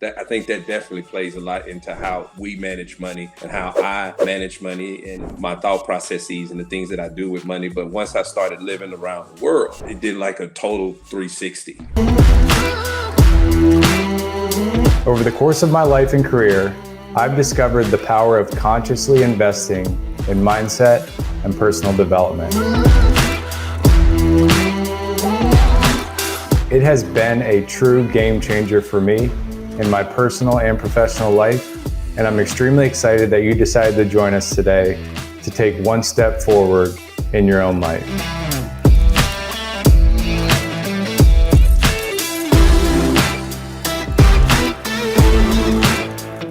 that I think that definitely plays a lot into how we manage money and how I manage money and my thought processes and the things that I do with money. But once I started living around the world, it did like a total 360. Over the course of my life and career, I've discovered the power of consciously investing in mindset and personal development. It has been a true game changer for me in my personal and professional life, and I'm extremely excited that you decided to join us today to take one step forward in your own life.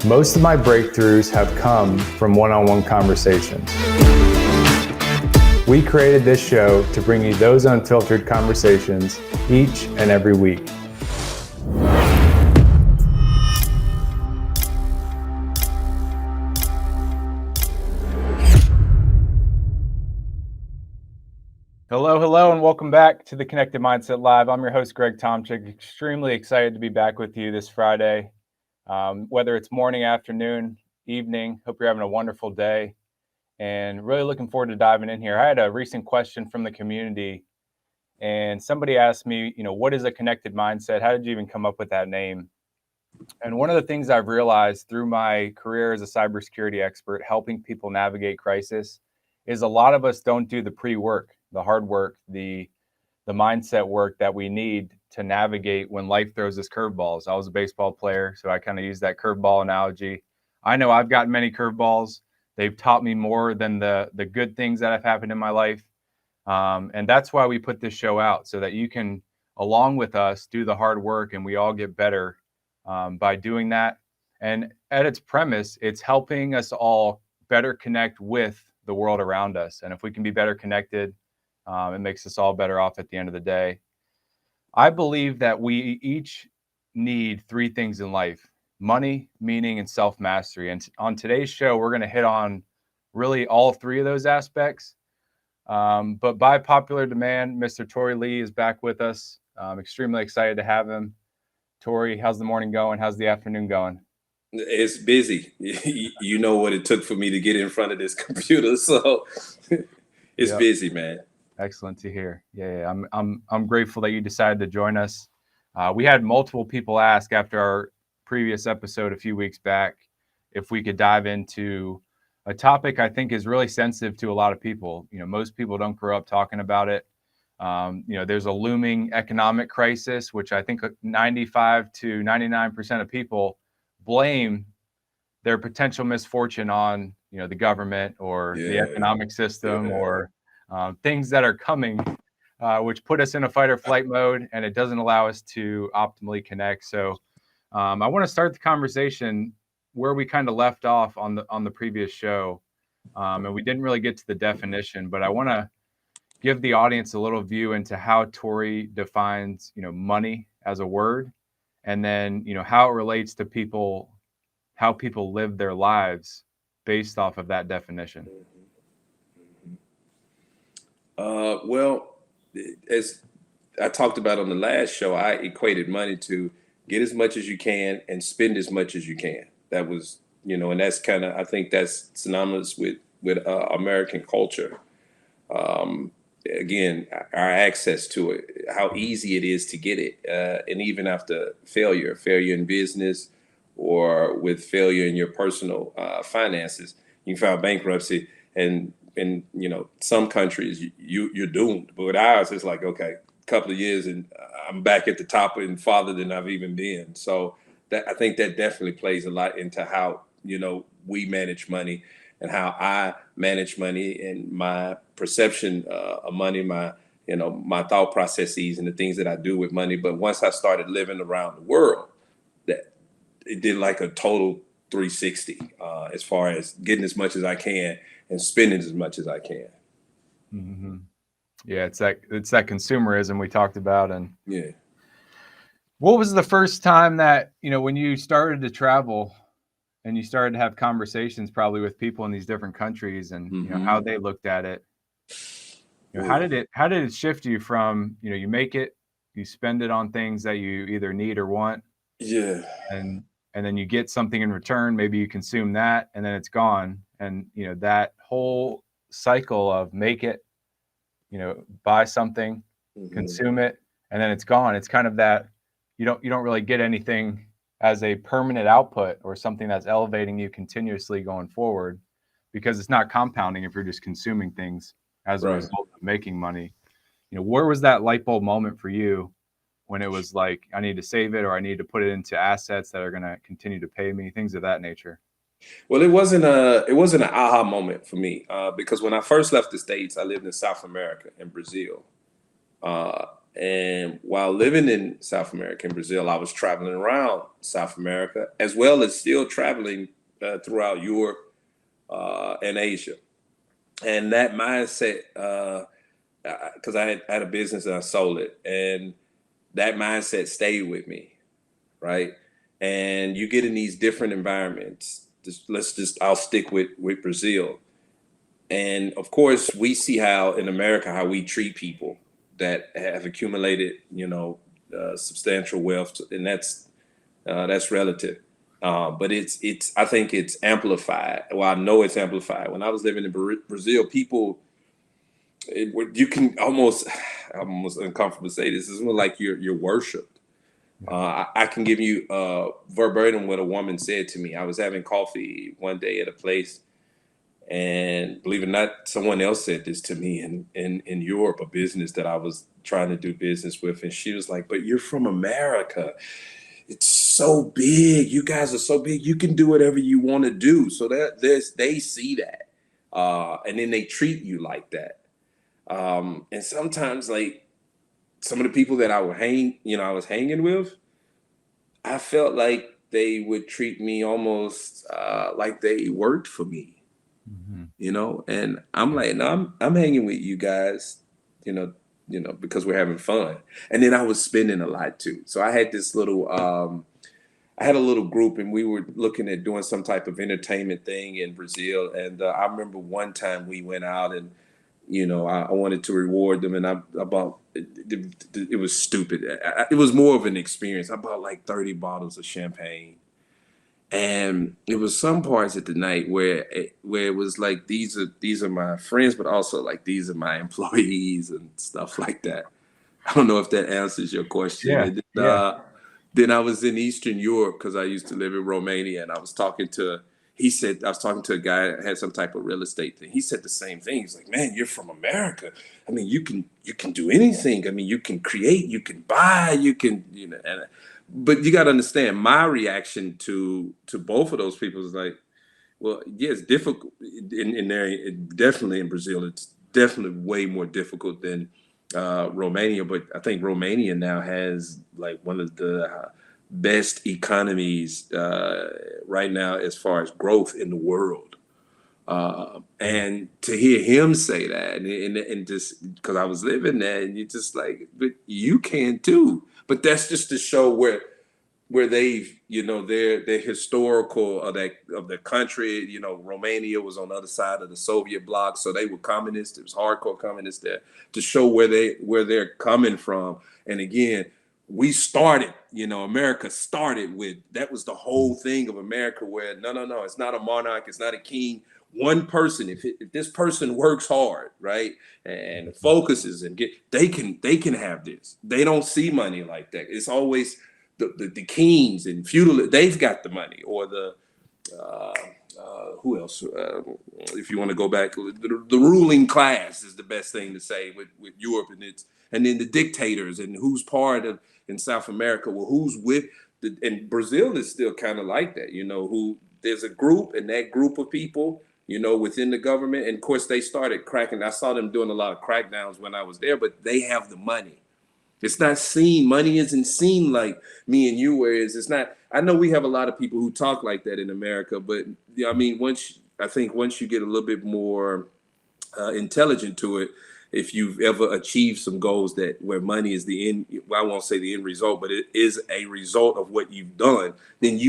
Most of my breakthroughs have come from one-on-one conversations. We created this show to bring you those unfiltered conversations each and every week. Hello, and welcome back to the Connected Mindset Live. I'm your host, Greg Tomczyk. Extremely excited to be back with you this Friday. Whether it's morning, afternoon, evening, hope you're having a wonderful day. And really looking forward to diving in here. I had a recent question from the community, and somebody asked me, what is a connected mindset? How did you even come up with that name? And one of the things I've realized through my career as a cybersecurity expert, helping people navigate crisis, is a lot of us don't do the pre-work, the hard work, the mindset work that we need to navigate when life throws us curveballs. I was a baseball player, so I kind of use that curveball analogy. I know I've gotten many curveballs. They've taught me more than the good things that have happened in my life. And that's why we put this show out, so that you can, along with us, do the hard work and we all get better by doing that. And at its premise, it's helping us all better connect with the world around us. And if we can be better connected, it makes us all better off at the end of the day. I believe that we each need three things in life: money, meaning, and self-mastery. And on today's show, we're going to hit on really all three of those aspects. But by popular demand, Mr. Torrey Lee is back with us. I'm extremely excited to have him. Torrey, how's the morning going? How's the afternoon going? It's busy. You know what it took for me to get in front of this computer, so it's busy, man. Excellent to hear. Yeah. I'm grateful that you decided to join us. We had multiple people ask after our previous episode a few weeks back if we could dive into a topic I think is really sensitive to a lot of people. Most people don't grow up talking about it. There's a looming economic crisis, which I think 95 to 99% of people blame their potential misfortune on, the government or the economic system or things that are coming, which put us in a fight or flight mode, and it doesn't allow us to optimally connect. So I want to start the conversation where we kind of left off on the previous show, and we didn't really get to the definition, but I want to give the audience a little view into how Torrey defines, money as a word, and then, how it relates to people, how people live their lives based off of that definition. Well, as I talked about on the last show, I equated money to get as much as you can and spend as much as you can. That was, and that's kind of, I think that's synonymous with American culture. Again, our access to it, how easy it is to get it. And even after failure in business or with failure in your personal finances, you file bankruptcy, and in some countries you're doomed. But with ours, it's like, okay, a couple of years and I'm back at the top and farther than I've even been. So that, I think that definitely plays a lot into how we manage money and how I manage money and my perception of money, my thought processes and the things that I do with money. But once I started living around the world, that it did like a total 360 as far as getting as much as I can and spending as much as I can. Mm-hmm. Yeah, it's that consumerism we talked about. And yeah, what was the first time that when you started to travel and you started to have conversations probably with people in these different countries and how they looked at it? How did it shift you from you make it, you spend it on things that you either need or want, yeah, and and then you get something in return. Maybe you consume that, and then it's gone. And that whole cycle of make it, buy something, consume it, and then it's gone. It's kind of that you don't really get anything as a permanent output or something that's elevating you continuously going forward, because it's not compounding if you're just consuming things as a result of making money. Where was that light bulb moment for you when it was like, I need to save it, or I need to put it into assets that are going to continue to pay me, things of that nature? Well, it wasn't an aha moment for me, because when I first left the States, I lived in South America, in Brazil. And while living in South America, in Brazil, I was traveling around South America, as well as still traveling throughout Europe and Asia. And that mindset, because I had a business and I sold it, and that mindset stayed with me, right? And you get in these different environments. I'll stick with Brazil. And of course, we see how in America, how we treat people that have accumulated, substantial wealth, and that's relative. But I think it's amplified. Well, I know it's amplified. When I was living in Brazil, people, you can almost, I'm almost uncomfortable to say this. It's more like you're worshipped. I can give you verbatim what a woman said to me. I was having coffee one day at a place, and believe it or not, someone else said this to me in Europe, a business that I was trying to do business with. And she was like, "But you're from America. It's so big. You guys are so big. You can do whatever you want to do." So they see that. And then they treat you like that. And sometimes, like, some of the people that I was hanging with, I felt like they would treat me almost like they worked for me. And I'm like, no, I'm hanging with you guys, because we're having fun. And then I was spending a lot too. So I had this I had a little group, and we were looking at doing some type of entertainment thing in Brazil. And I remember one time we went out, and I wanted to reward them, and it was stupid. It was more of an experience. I bought like 30 bottles of champagne. And it was some parts of the night where it was like, these are my friends, but also like, these are my employees and stuff like that. I don't know if that answers your question. Yeah. And then I was in Eastern Europe, because I used to live in Romania, and I was talking to a guy that had some type of real estate thing. He said the same thing. He's like, "Man, you're from America. I mean, you can do anything. I mean, you can create, you can buy, you can, but you got to understand, my reaction to both of those people is like, well, yeah, it's difficult in there. Definitely in Brazil, it's definitely way more difficult than Romania. But I think Romania now has like one of the best economies right now as far as growth in the world. And to hear him say that, and just because I was living there, and you just like, but you can too. But that's just to show where they've, their historical of the country. Romania was on the other side of the Soviet bloc, so they were communists. It was hardcore communists there, to show where they're coming from. And again, we started, America started with, that was the whole thing of America, where no, it's not a monarch, it's not a king. One person, if this person works hard, right, and focuses and they can have this. They don't see money like that. It's always the kings and feudal, they've got the money, or the who else? If you want to go back, the ruling class is the best thing to say with Europe, and then the dictators, and who's part of in South America. Well, who's with and Brazil is still kind of like that. Who there's a group, and that group of people, within the government, and of course they started cracking. I saw them doing a lot of crackdowns when I was there, but they have the money. It's not seen. Money isn't seen like me and you, whereas it's not. I know we have a lot of people who talk like that in America, but I mean, once you get a little bit more intelligent to it, if you've ever achieved some goals that where money is the end, well, I won't say the end result, but it is a result of what you've done, then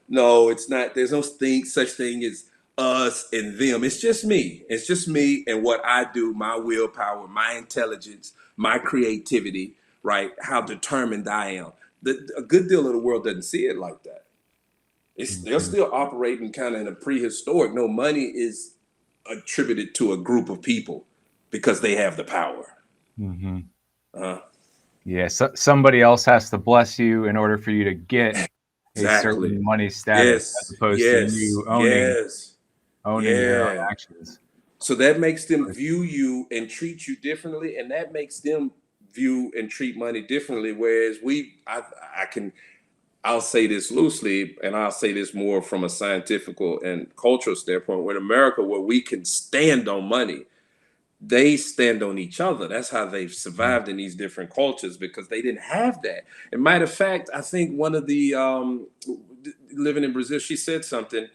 no, it's not. There's no such thing as us and them. It's just me. It's just me and what I do, my willpower, my intelligence, my creativity, right? How determined I am. A good deal of the world doesn't see it like that. They're Mhm. still operating kind of in a prehistoric. No, money is attributed to a group of people because they have the power. Mhm. Uh, Yeah, somebody else has to bless you in order for you to get a exactly. certain money status, as Yes. opposed to Yes. you Yes. owning your own Yeah. actions. So that makes them view you and treat you differently, and that makes them view and treat money differently. Whereas I'll say this loosely, and I'll say this more from a scientific and cultural standpoint. In America, where we can stand on money, they stand on each other. That's how they've Mhm. survived in these different cultures because they didn't have that. And matter of fact, I think one of the living in Brazil, she said something.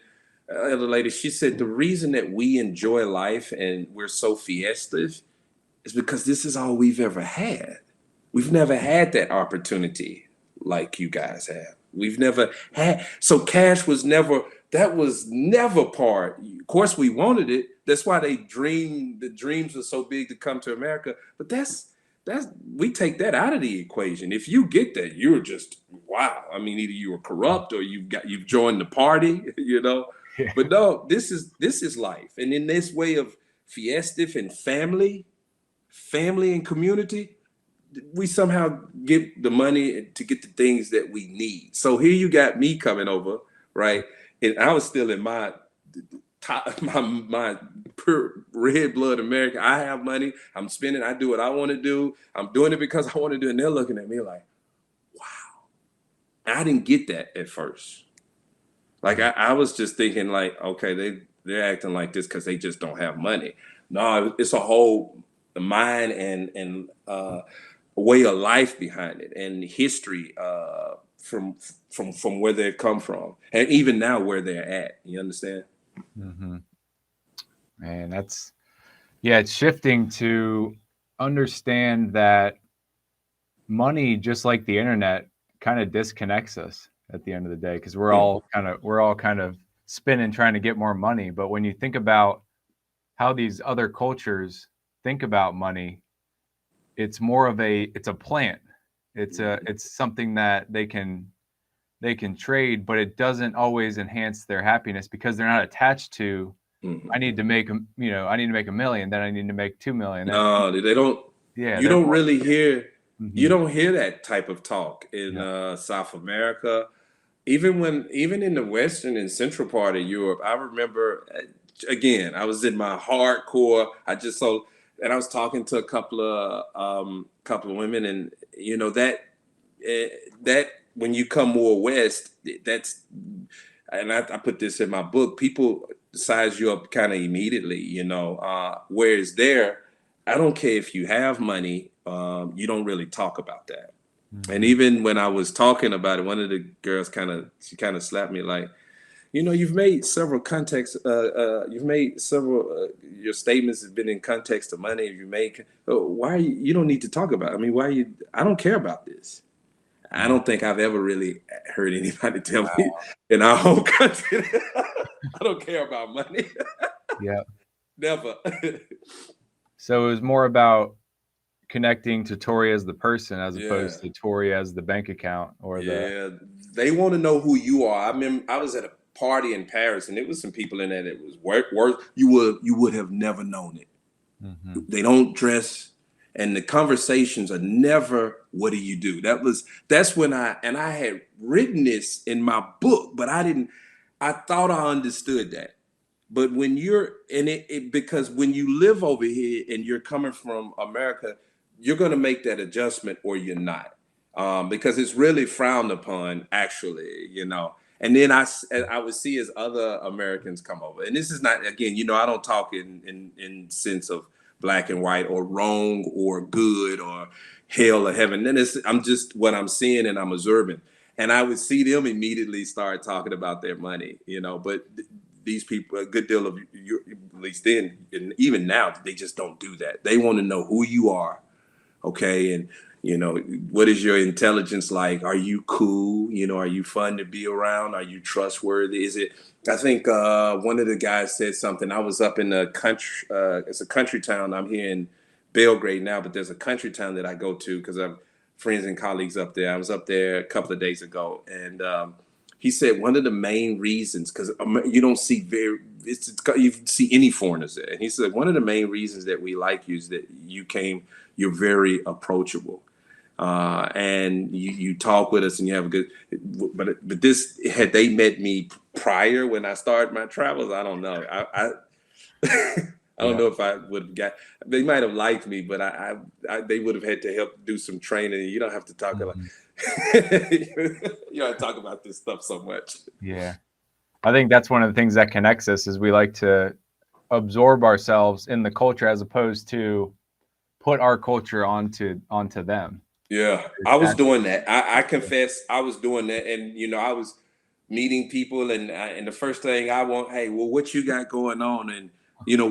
Other lady, she said the reason that we enjoy life and we're so fiestas is because this is all we've ever had. We've never had that opportunity like you guys have. We've never had, so cash was never, that was never part. Of course, we wanted it. That's why the dreams were so big to come to America. But we take that out of the equation. If you get that, you're just, wow. I mean, either you were corrupt or you've joined the party, you know. Yeah. But no, this is life. And in this way of fiestive and family and community, we somehow get the money to get the things that we need. So here you got me coming over, right? And I was still in my top, my pure red blood American. I have money. I'm spending. I do what I want to do. I'm doing it because I want to do it. And they're looking at me like, I didn't get that at first. Like I was just thinking like, okay, they're acting like this because they just don't have money. No, it's a whole mind and way of life behind it and history from where they've come from and even now where they're at. You understand? Hmm. And yeah, it's shifting to understand that money, just like the internet, kind of disconnects us at the end of the day, because Hmm. we're all kind of spinning trying to get more money. But when you think about how these other cultures think about money, it's more of it's a plant. It's something that they can trade, but it doesn't always enhance their happiness because they're not attached to, Hmm. I need to make I need to make 1 million, then I need to make 2 million. No, they don't. Yeah, You they're don't more. really hear. You Mhm. don't hear that type of talk in Yeah. South America. Even in the western and central part of Europe, I remember again, I was in my hardcore. And I was talking to a couple of women, and you know eh, that when you come more west, that's and I put this in my book. People size you up kind of immediately, you know. Whereas there, I don't care if you have money, you don't really talk about that. And Mhm. even when I was talking about it, one of the girls she kind of slapped me like, you know, you've made several contexts. You've made several. Your statements have been in context of money. You make. Why are you don't need to talk about it. I mean, why are you? I don't care about this. I Mhm. don't think I've ever really heard anybody tell me in our home country. I don't care about money. Yeah. Never. So it was more about connecting to Tori as the person as Yeah. opposed to Tori as the bank account or the. Yeah, they want to know who you are. I mean, I was at a party in Paris, and there was some people in there that was work. You would have never known it. Mhm. They don't dress, and the conversations are never, "What do you do?" That's when I had written this in my book, but I didn't. I thought I understood that, but when you're in it because when you live over here and you're coming from America, you're going to make that adjustment or you're not, because it's really frowned upon, actually, you know. And then I would see as other Americans come over, and this is not again, you know, I don't talk in sense of black and white or wrong or good or hell or heaven. Then I'm just what I'm seeing and I'm observing. And I would see them immediately start talking about their money, you know. But these people, a good deal of you, at least then, and even now, they just don't do that. They want to know who you are, okay, and you know, what is your intelligence like? Are you cool? You know, are you fun to be around? Are you trustworthy? Is it? I think one of the guys said something. I was up in the country. It's a country town. I'm here in Belgrade now, but there's a country town that I go to because I'm friends and colleagues up there. I was up there a couple of days ago, and he said one of the main reasons, because you don't see you see any foreigners there, and he said one of the main reasons that we like you is that you're very approachable, and you talk with us and you have a good. But this, had they met me prior when I started my travels, I don't know. I I don't Yeah. know if I would have got. They might have liked me, but they would have had to help do some training. You don't have to talk about. Mhm. You don't talk about this stuff so much. Yeah. I think that's one of the things that connects us is we like to absorb ourselves in the culture as opposed to put our culture onto them. Yeah, It's I was that- doing that. I confess, I was doing that, and I was meeting people, and the first thing I want, hey, well, what you got going on, and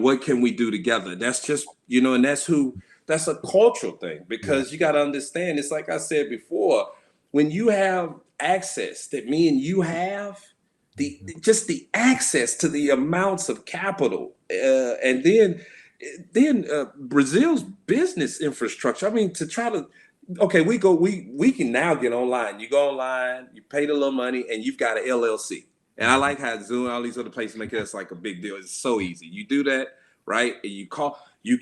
what can we do together? That's just and that's a cultural thing, yeah. because you got to understand. It's like I said before, when you have access that me and you have, Mhm. just the access to the amounts of capital, and then Brazil's business infrastructure. I mean, to try to okay, we can now get online. You go online, you pay the little money, and you've got an LLC. And I Mhm. like how Zoom and all these other places make it like a big deal. It's so easy. You do that, right? And you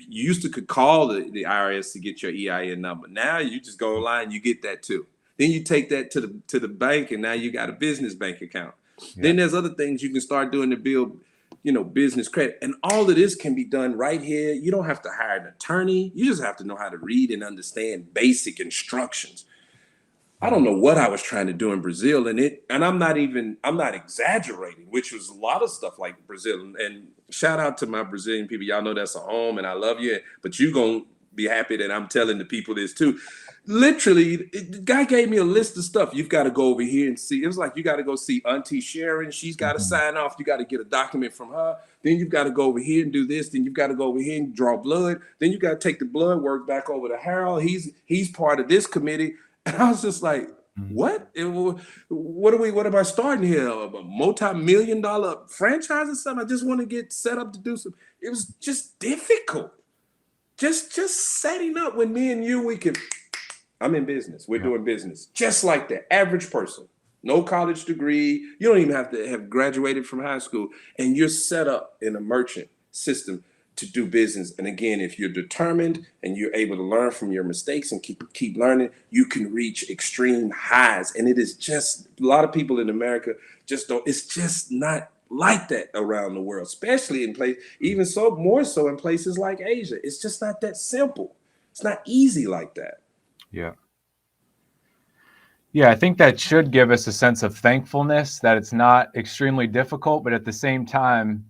used to could call the IRS to get your EIN number. Now you just go online, you get that too. Then you take that to the bank, and now you got a business bank account. Yeah. Then there's other things you can start doing to build business credit. And all of this can be done right here. You don't have to hire an attorney. You just have to know how to read and understand basic instructions. I don't Mhm. know what I was trying to do in Brazil, and I'm not exaggerating, which was a lot of stuff like Brazil. And shout out to my Brazilian people. Y'all know that's a home and I love you, but you gonna be happy that I'm telling the people this too. Literally, the guy gave me a list of stuff. You've got to go over here and see. It was like you got to go see Auntie Sharon. She's got to Mhm. sign off. You got to get a document from her. Then you've got to go over here and do this. Then you've got to go over here and draw blood. Then you got to take the blood work back over to Harold. He's part of this committee. And I was just like, Mhm. what? What am I starting here? A multi-million-dollar franchise or something? I just want to get set up to do some. It was just difficult. Just setting up when me and you, I'm in business. We're Yeah. doing business. Just like the average person. No college degree. You don't even have to have graduated from high school. And you're set up in a merchant system to do business. And again, if you're determined and you're able to learn from your mistakes and keep learning, you can reach extreme highs. And it is just a lot of people in America just don't. It's just not like that around the world, especially in places, even so more so in places like Asia. It's just not that simple. It's not easy like that. Yeah. Yeah, I think that should give us a sense of thankfulness that it's not extremely difficult, but at the same time,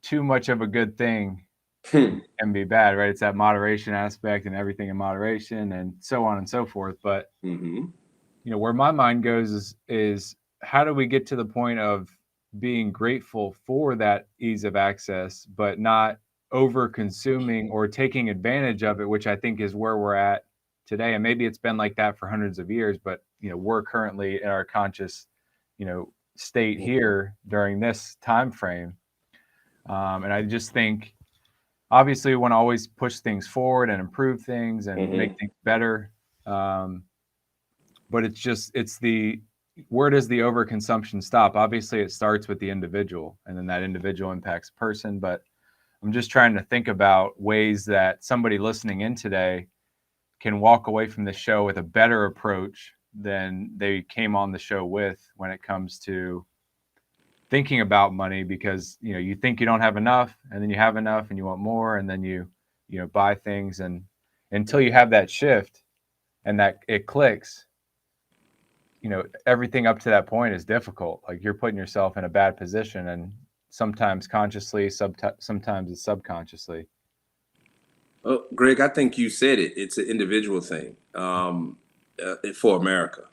too much of a good thing Hmm. can be bad, right? It's that moderation aspect and everything in moderation and so on and so forth. But Mm-hmm. where my mind goes is how do we get to the point of being grateful for that ease of access, but not over consuming or taking advantage of it, which I think is where we're at today. And maybe it's been like that for hundreds of years, but we're currently in our conscious, state here during this time frame. And I just think obviously we want to always push things forward and improve things and make Mm-hmm. things better. But it's the where does the overconsumption stop? Obviously, it starts with the individual, and then that individual impacts a person. But I'm just trying to think about ways that somebody listening in today can walk away from the show with a better approach than they came on the show with when it comes to thinking about money, because you think you don't have enough and then you have enough and you want more and then you buy things, and until you have that shift and that it clicks, everything up to that point is difficult. Like you're putting yourself in a bad position, and sometimes consciously, sometimes it's subconsciously. Oh, Greg, I think you said it. It's an individual thing for America,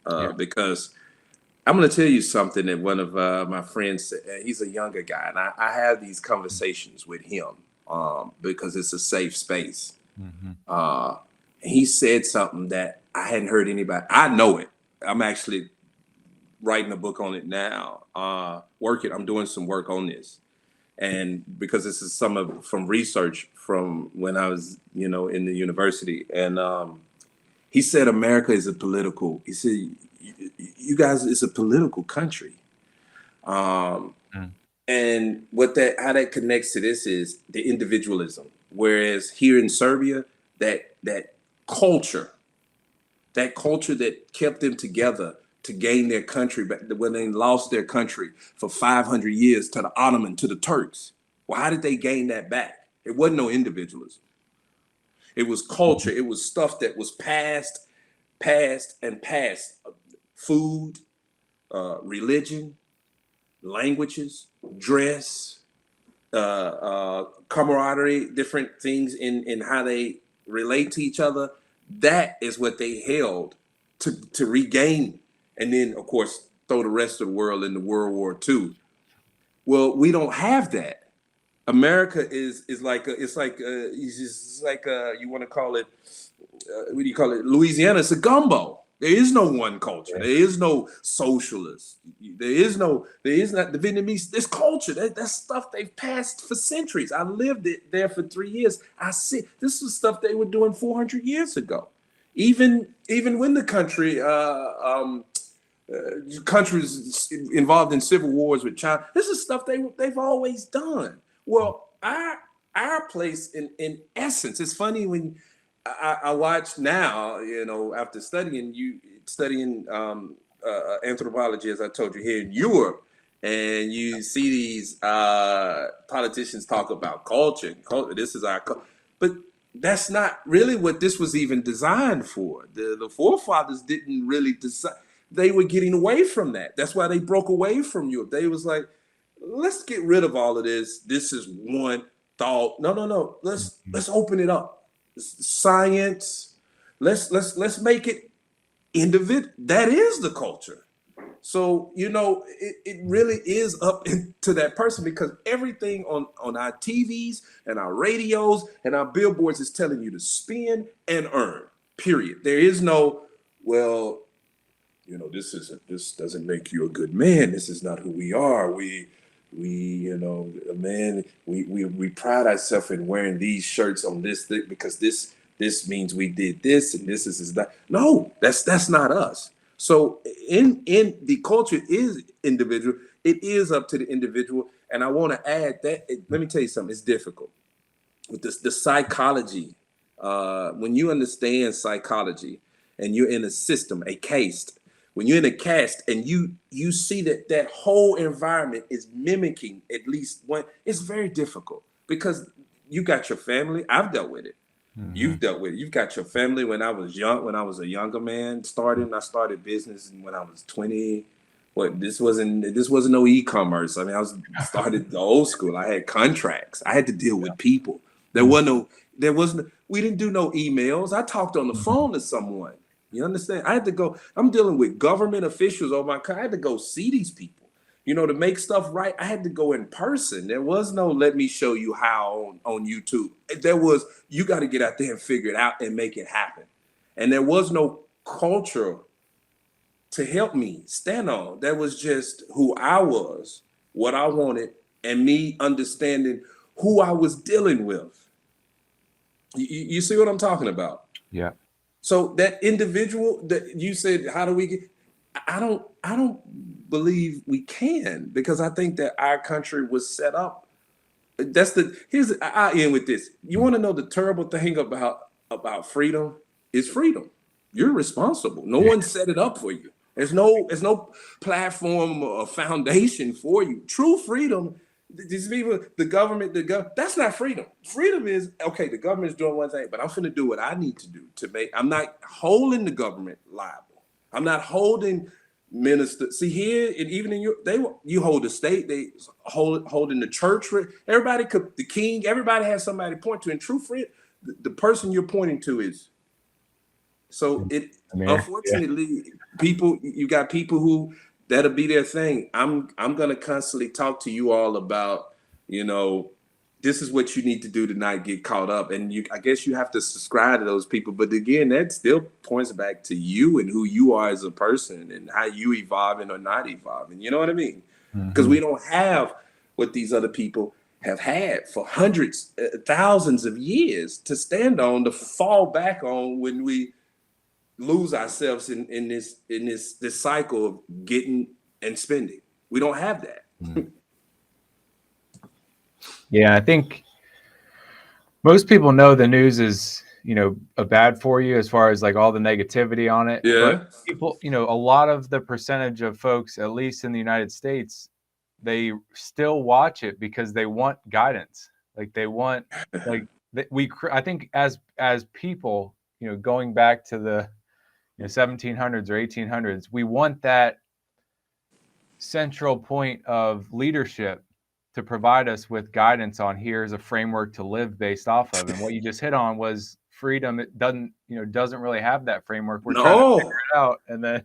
Yeah. because I'm going to tell you something that one of my friends said. He's a younger guy, and I have these conversations with him because it's a safe space. Mm-hmm. Uh, he said something that I hadn't heard anybody. I know it. I'm actually writing a book on it now. I'm doing some work on this, and because this is from research from when I was, in the university, and he said America is a political. He said you guys, it's a political country. And how that connects to this is the individualism. Whereas here in Serbia, that culture, that kept them together to gain their country, but when they lost their country for 500 years to the Ottoman, to the Turks. Well, how did they gain that back? It wasn't no individualism. It was culture. It was stuff that was passed. Food, religion, languages, dress, camaraderie, different things in how they relate to each other. That is what they held to regain, and then of course throw the rest of the world into World War II. Well, we don't have that. America is like you want to call it, what do you call it? Louisiana. It's a gumbo. There is no one culture. There is no socialist. There is not the Vietnamese. This culture, that's stuff they've passed for centuries. I lived there for 3 years. I see this is stuff they were doing 400 years ago. Even when the countries involved in civil wars with China, this is stuff they've always done. Well, our place in essence, it's funny when I watch now, after studying anthropology, as I told you, here in Europe, and you see these politicians talk about culture. This is our culture, but that's not really what this was even designed for. The forefathers didn't really decide. They were getting away from that. That's why they broke away from Europe. They was like, let's get rid of all of this. This is one thought. No. Let's open it up. Science. Let's make it individual. That is the culture. So it really is up to that person, because everything on our TVs and our radios and our billboards is telling you to spend and earn. Period. There is no, well, this doesn't make you a good man. This is not who we are. We pride ourselves in wearing these shirts on this thing because this means we did this and this is that. No, that's not us. So in the culture is individual. It is up to the individual. And I want to add that, let me tell you something, it's difficult. With the psychology, when you understand psychology and you're in a system, a caste, when you're in a caste and you see that whole environment is mimicking at least one, it's very difficult, because you got your family. I've dealt with it. Mm-hmm. You've dealt with it. You've got your family. When I was a younger man I started business when I was 20. This wasn't no e-commerce. I mean, I started the old school. I had contracts. I had to deal with people. We didn't do no emails. I talked on the phone to someone. You understand? I'm dealing with government officials on my car. I had to go see these people, to make stuff right. I had to go in person. There was no, let me show you how on YouTube. There was, you got to get out there and figure it out and make it happen. And there was no culture to help me stand on. That was just who I was, what I wanted, and me understanding who I was dealing with. You see what I'm talking about? Yeah. So that individual that you said, how do we get? I don't believe we can, because I think that our country was set up. I end with this. You want to know the terrible thing about freedom is freedom. You're responsible. No one set it up for you. There's no platform or foundation for you. True freedom. These people, the government, that's not freedom. Freedom is, okay, the government's doing one thing, but I'm finna do what I need to do I'm not holding the government liable. I'm not holding ministers. See, here, and even in you hold the state, they holding the church. The king, everybody has somebody to point to. And true freedom, the person you're pointing to is. So unfortunately, you got people who, that'll be their thing. I'm gonna constantly talk to you all about, this is what you need to do to not get caught up. And I guess you have to subscribe to those people. But again, that still points back to you and who you are as a person and how you evolving or not evolving. You know what I mean? Because we don't have what these other people have had for hundreds, thousands of years to stand on, to fall back on when we lose ourselves in this cycle of getting and spending. We don't have that. Yeah, I think most people know the news is, bad for you as far as like all the negativity on it. Yeah. But people, a lot of the percentage of folks, at least in the United States, they still watch it because they want guidance. Like they want, like I think as people, going back to the 1700s or 1800s, we want that central point of leadership to provide us with guidance on here's a framework to live based off of. And what you just hit on was freedom. It doesn't really have that framework. We're trying to figure it out, and then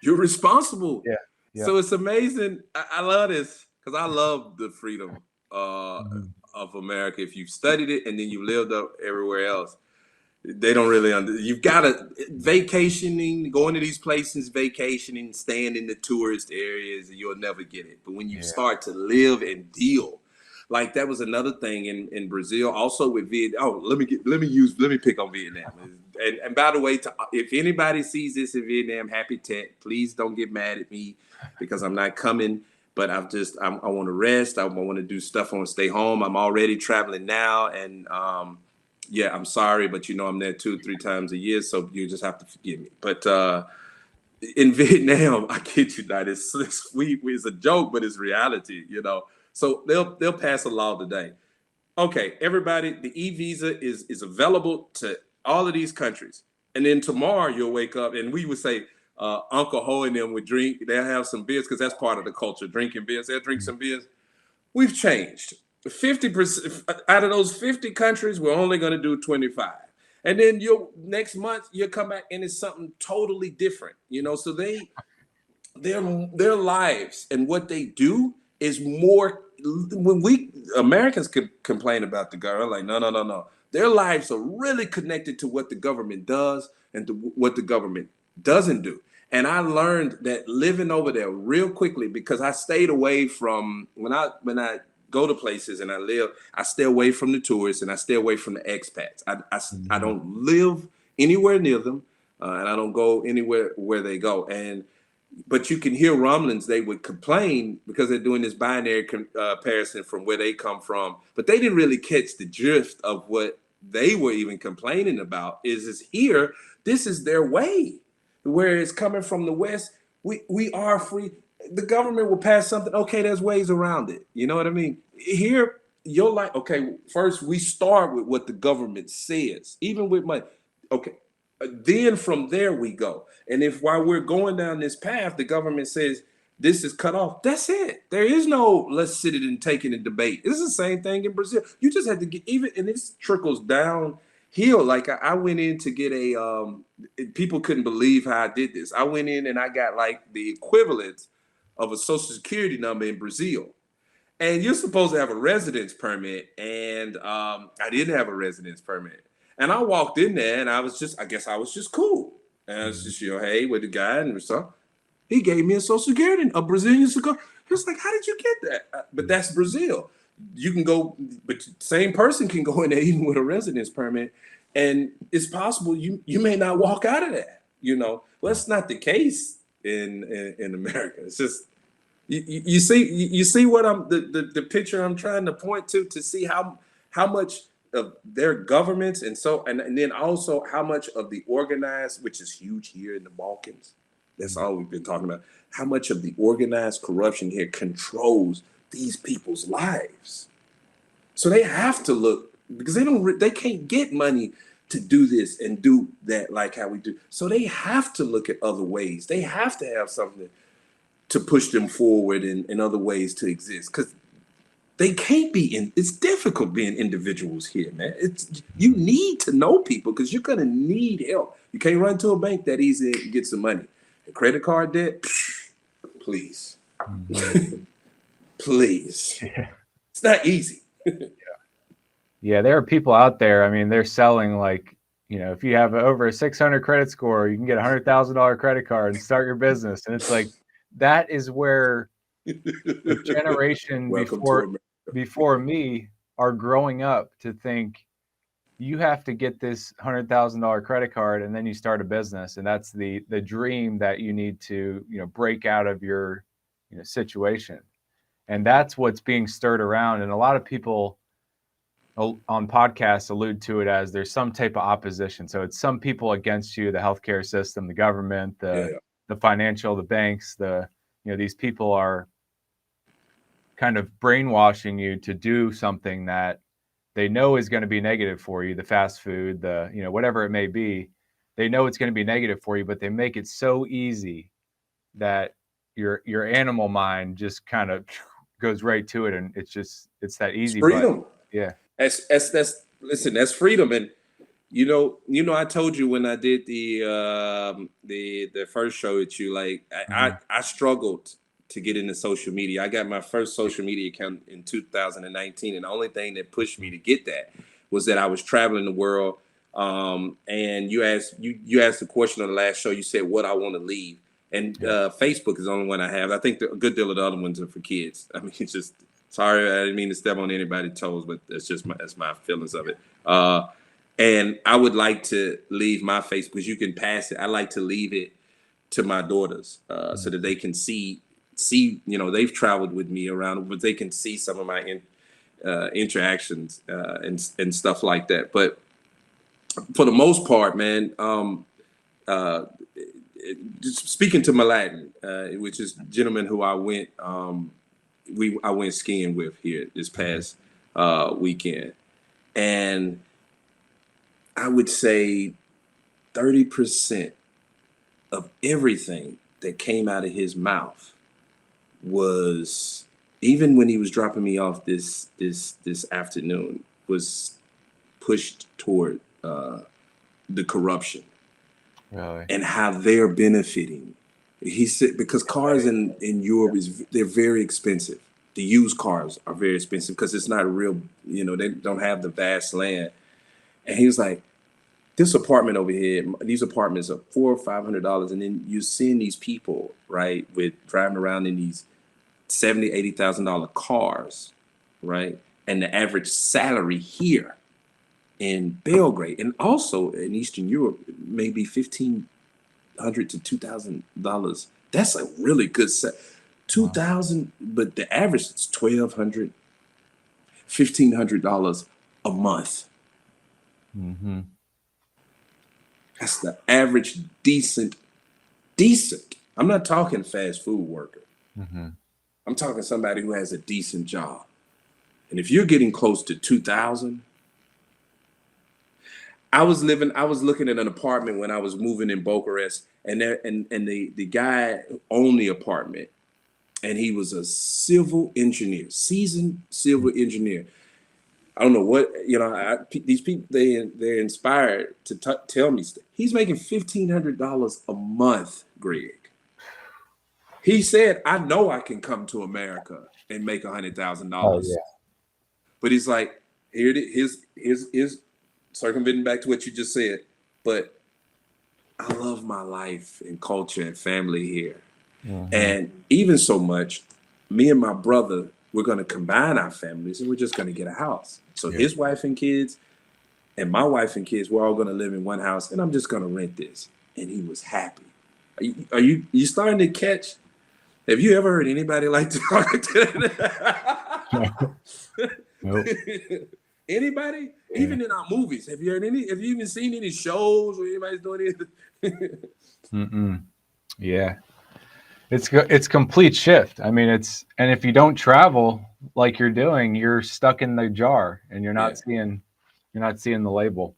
you're responsible. Yeah. So it's amazing. I love this because I love the freedom of America. If you've studied it and then you lived up everywhere else, they don't really you've got to vacationing, going to these places, vacationing, staying in the tourist areas, you'll never get it. But when you start to live and deal, like that was another thing in Brazil, also with Vietnam. Oh, let me pick on Vietnam. And by the way, if anybody sees this in Vietnam, happy tech, please don't get mad at me because I'm not coming. But I want to rest. I want to do stuff. I want to stay home. I'm already traveling now, and yeah, I'm sorry, but I'm there 2-3 times a year, so you just have to forgive me. But in Vietnam, I kid you not, it's a joke, but it's reality, So they'll pass a law today. Okay, everybody, the e-visa is available to all of these countries, and then tomorrow you'll wake up, and we would say Uncle Ho and them would drink. They'll have some beers because that's part of the culture, drinking beers. They'll drink some beers. We've changed. 50% out of those 50 countries, we're only going to do 25. And then next month you'll come back and it's something totally different. So their lives and what they do is more. When we Americans could complain about the government, like no. Their lives are really connected to what the government does and to what the government doesn't do. And I learned that living over there real quickly because I stayed away from when I go to places and I stay away from the tourists and I stay away from the expats. I don't live anywhere near them and I don't go anywhere where they go. But you can hear rumblings. They would complain because they're doing this binary comparison from where they come from, but they didn't really catch the drift of what they were even complaining about. Is here? This is their way. Where it's coming from the West, we are free. The government will pass something. Okay, there's ways around it. You know what I mean? Here, you're like, okay, first we start with what the government says, even with money. Okay, then from there we go. And if while we're going down this path, the government says this is cut off, that's it. There is no let's sit it and take it and debate. It's the same thing in Brazil. You just have to get even, and this trickles down hill. Like I went in to get people couldn't believe how I did this. I went in and I got like the equivalent of a social security number in Brazil. And you're supposed to have a residence permit. And I didn't have a residence permit. And I walked in there and I guess I was just cool. And I was just, hey, with the guy and stuff. He gave me a social security, a Brazilian cigar. He was like, how did you get that? But that's Brazil. You can go, but the same person can go in there even with a residence permit. And it's possible you may not walk out of that, Well, that's not the case in America. It's just you see what the picture I'm trying to point to see how much of their governments and then also how much of the organized, which is huge here in the Balkans. That's all we've been talking about. How much of the organized corruption here controls these people's lives. So they have to look because they can't get money to do this and do that like how we do. So they have to look at other ways. They have to have something to push them forward in other ways to exist because they can't be it's difficult being individuals here, man. You need to know people because you're going to need help. You can't run to a bank that easy and get some money. A credit card debt, please. Please. Yeah. It's not easy. Yeah, there are people out there. I mean, they're selling like, if you have over a 600 credit score, you can get $100,000 credit card and start your business. And it's like, that is where the generation before me are growing up to think you have to get this $100,000 credit card, and then you start a business, and that's the dream that you need to, break out of your, situation. And that's what's being stirred around. And a lot of people on podcasts allude to it as there's some type of opposition. So it's some people against you, the healthcare system, the government, the financial, the banks, these people are kind of brainwashing you to do something that they know is going to be negative for you, the fast food, the, whatever it may be. They know it's going to be negative for you, but they make it so easy that your animal mind just kind of goes right to it, and it's that easy. It's freedom. But, yeah. Listen, that's freedom. And I told you when I did the first show with you, like I struggled to get into social media. I got my first social media account in 2019, and the only thing that pushed me to get that was that I was traveling the world. And you asked the question on the last show. You said what I want to leave, and Facebook is the only one I have. I think a good deal of the other ones are for kids. I mean, it's just sorry, I didn't mean to step on anybody's toes, but that's my feelings of it. And I would like to leave my Facebook because you can pass it. I like to leave it to my daughters so that they can see, they've traveled with me around, but they can see some of my interactions and stuff like that. But for the most part, man, just speaking to Malatin, which is a gentleman who I went skiing with here this past weekend, and I would say 30% of everything that came out of his mouth was, even when he was dropping me off this afternoon, was pushed toward the corruption. Really? And how they're benefiting. He said because cars in Europe they're very expensive. The used cars are very expensive because it's not a real, they don't have the vast land. And he was like, this apartment over here, these apartments are $400 or $500, and then you're seeing these people, right, with driving around in these $70,000, $80,000 cars, right, and the average salary here in Belgrade and also in Eastern Europe, maybe $1,500 to $2,000. That's a really good set. 2,000, but the average is $1,200, $1,500 a month. Mm-hmm. That's the average decent. I'm not talking fast food worker. Mm-hmm. I'm talking somebody who has a decent job. And if you're getting close to 2,000, I was looking at an apartment when I was moving in Bucharest, and the guy owned the apartment, and he was a civil engineer, seasoned civil engineer. I don't know what, these people, they're inspired to tell me stuff. He's making $1,500 a month, Greg. He said, I know I can come to America and make $100,000. Oh, yeah. But he's like, here's circumventing back to what you just said, but I love my life and culture and family here. Mm-hmm. And even so much, me and my brother, we're going to combine our families and we're just going to get a house. So his wife and kids and my wife and kids, we're all going to live in one house, and I'm just going to rent this. And he was happy. Are you starting to catch? Have you ever heard anybody like talk to that? Nope. Anybody? Yeah. Even in our movies, have you even seen any shows where anybody's doing anything? Yeah, it's complete shift. I mean, and if you don't travel like you're doing, you're stuck in the jar, and you're not seeing the label.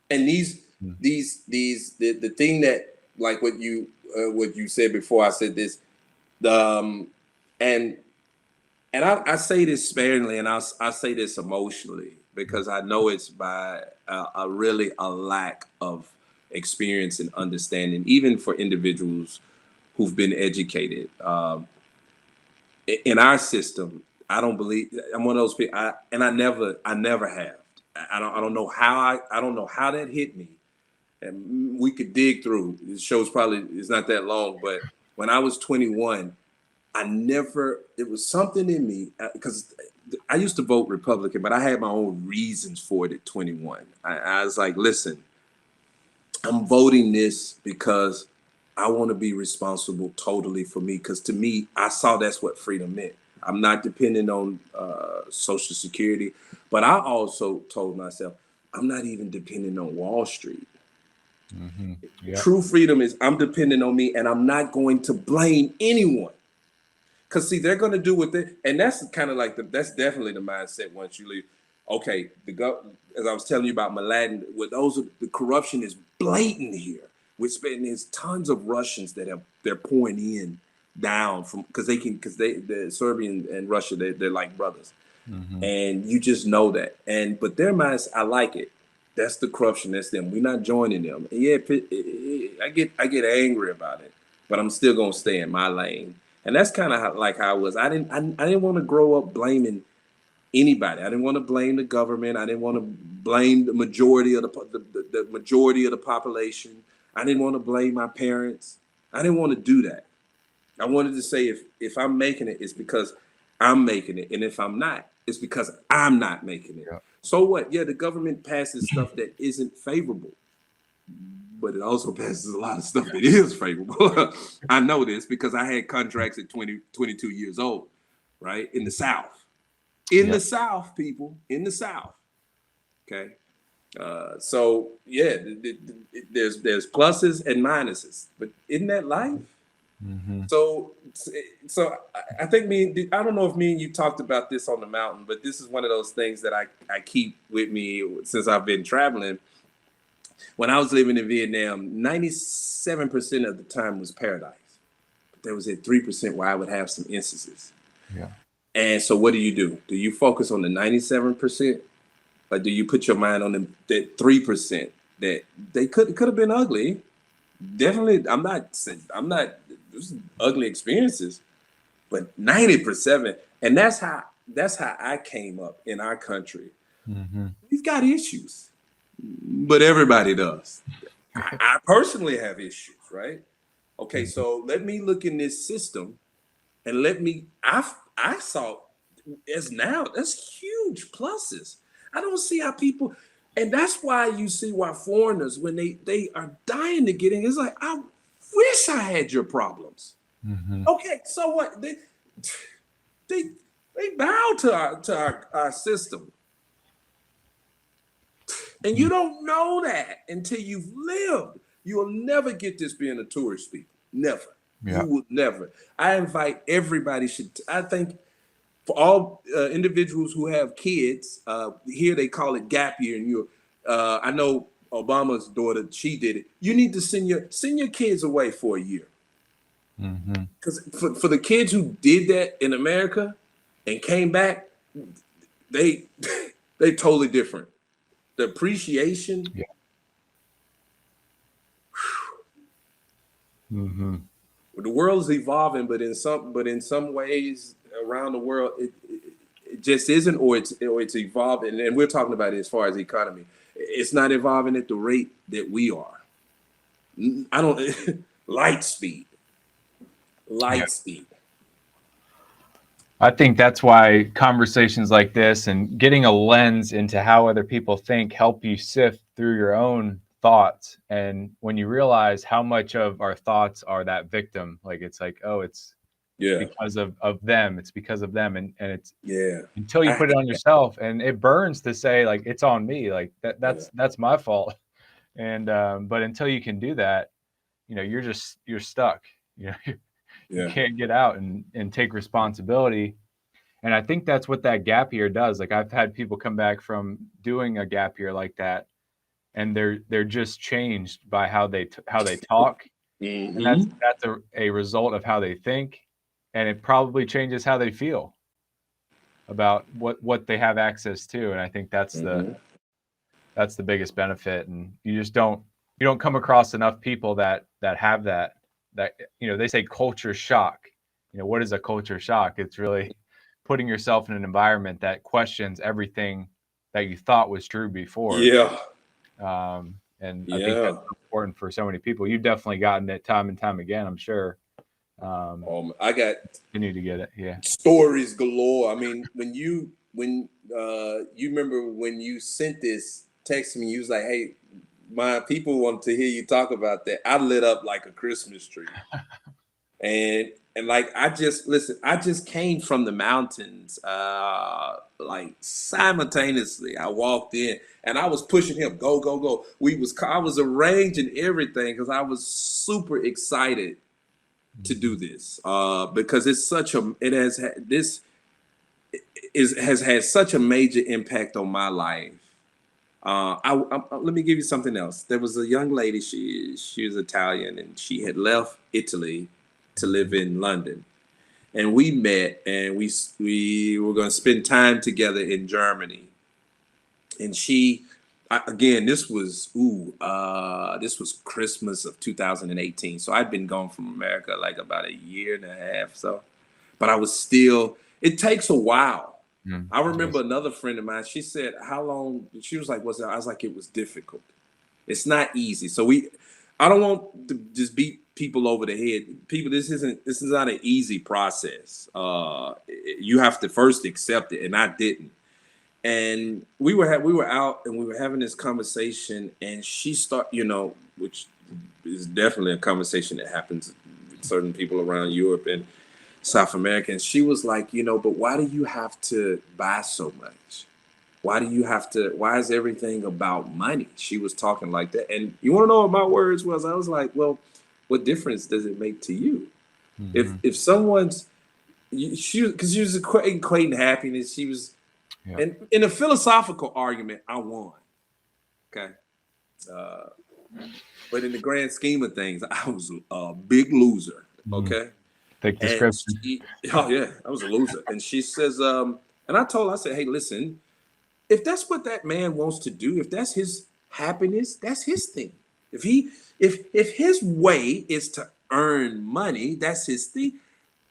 And the thing that, like what you said before I said this, and I say this sparingly, and I say this emotionally, because I know it's by a lack of experience and understanding, even for individuals who've been educated. In our system, I don't believe, I'm one of those people, I never have. I don't know how that hit me. And we could dig through. This show's it's not that long, but when I was 21, it was something in me, because I used to vote Republican, but I had my own reasons for it at 21. I was like, listen, I'm voting this because I want to be responsible totally for me. Because to me, I saw that's what freedom meant. I'm not dependent on Social Security, but I also told myself I'm not even dependent on Wall Street. Mm-hmm. Yep. True freedom is I'm dependent on me, and I'm not going to blame anyone. Because see, they're going to do what they, and that's kind of like that's definitely the mindset once you leave. Okay, as I was telling you about Mladen, with the corruption is blatant here. There's tons of Russians that they're pouring in down from because the Serbian and Russia they're like brothers, and you just know that. But their minds, I like it. That's the corruption. That's them. We're not joining them. And yeah, I get angry about it, but I'm still gonna stay in my lane. And that's kind of like how I was. I didn't want to grow up blaming anybody. I didn't want to blame the government. I didn't want to blame the majority of the majority of the population. I didn't want to blame my parents. I didn't want to do that. I wanted to say if I'm making it, it's because I'm making it, and if I'm not, it's because I'm not making it. Yeah. So what? Yeah, the government passes stuff that isn't favorable, but it also passes a lot of stuff that is favorable. I know this because I had contracts at 22 years old, right? In the South. In the South, people, in the South. Okay. So yeah, there's pluses and minuses, but isn't that life? Mm-hmm. So I think I don't know if me and you talked about this on the mountain, but this is one of those things that I keep with me since I've been traveling. When I was living in Vietnam, 97% of the time was paradise. But there was that 3% where I would have some instances. Yeah. And so what do? Do you focus on the 97%? Or do you put your mind on that 3% that they could have been ugly? Definitely, I'm not there's ugly experiences, but 90%, and that's how I came up in our country. Mm-hmm. We've got issues. But everybody does. I personally have issues, right? Okay, so let me look in this system and I saw that's huge pluses. I don't see how people, and that's why you see why foreigners, when they are dying to get in, it's like, I wish I had your problems. Mm-hmm. Okay, so what? They bow to our system. And you don't know that until you've lived. You will never get this being a tourist, people. Never. Yeah. You will never. I invite everybody I think for all individuals who have kids, here they call it gap year in Europe. I know Obama's daughter, she did it. You need to send your kids away for a year. Because for the kids who did that in America and came back, they totally different. The appreciation. Yeah. Mm-hmm. The world is evolving, but in some ways around the world, it just isn't, or it's evolving. And we're talking about it as far as the economy. It's not evolving at the rate that we are. I don't light speed. I think that's why conversations like this and getting a lens into how other people think help you sift through your own thoughts. And when you realize how much of our thoughts are that victim, like it's like, oh, it's because of them. It's because of them. And it's until you put it on yourself, and it burns to say like it's on me, like that's my fault. And but until you can do that, you're stuck. You can't get out and take responsibility. And I think that's what that gap year does. Like I've had people come back from doing a gap year like that, and they're just changed by how they talk. Mm-hmm. And that's a result of how they think, and it probably changes how they feel about what they have access to. And I think that's the biggest benefit. And you don't come across enough people that have that they say culture shock. What is a culture shock? It's really putting yourself in an environment that questions everything that you thought was true before. And I think that's important for so many people. You've definitely gotten it time and time again, I'm sure. I got continue to get it. Yeah. Stories galore. I mean, when you when you remember when you sent this text to me, you was like, "Hey, my people want to hear you talk about that." I lit up like a Christmas tree, and like I just listen. I just came from the mountains, like simultaneously. I walked in and I was pushing him, go, go, go. I was arranging everything because I was super excited to do this because it's such a it has had this is has had such a major impact on my life. Let me give you something else. There was a young lady. She was Italian, and she had left Italy to live in London. And we met, and we were going to spend time together in Germany. And again, this was Christmas of 2018. So I'd been gone from America like about a year and a half. So, but I was still. It takes a while. I remember another friend of mine. She said, "How long?" She was like, "What's that?" I was like, "It was difficult. It's not easy." So I don't want to just beat people over the head. People, this is not an easy process. You have to first accept it, and I didn't. And we were out and we were having this conversation, and she which is definitely a conversation that happens with certain people around Europe and South America. And she was like, but why do you have to buy so much? Why is everything about money? She was talking like that. And you want to know what my words was? I was like, well, what difference does it make to you? If someone's, because she was equating happiness. She was, and in a philosophical argument, I won. Okay. But in the grand scheme of things, I was a big loser. Okay. Thick description. Oh yeah, I was a loser. And she says, and I told her, I said, "Hey, listen, if that's what that man wants to do, if that's his happiness, that's his thing. If his way is to earn money, that's his thing.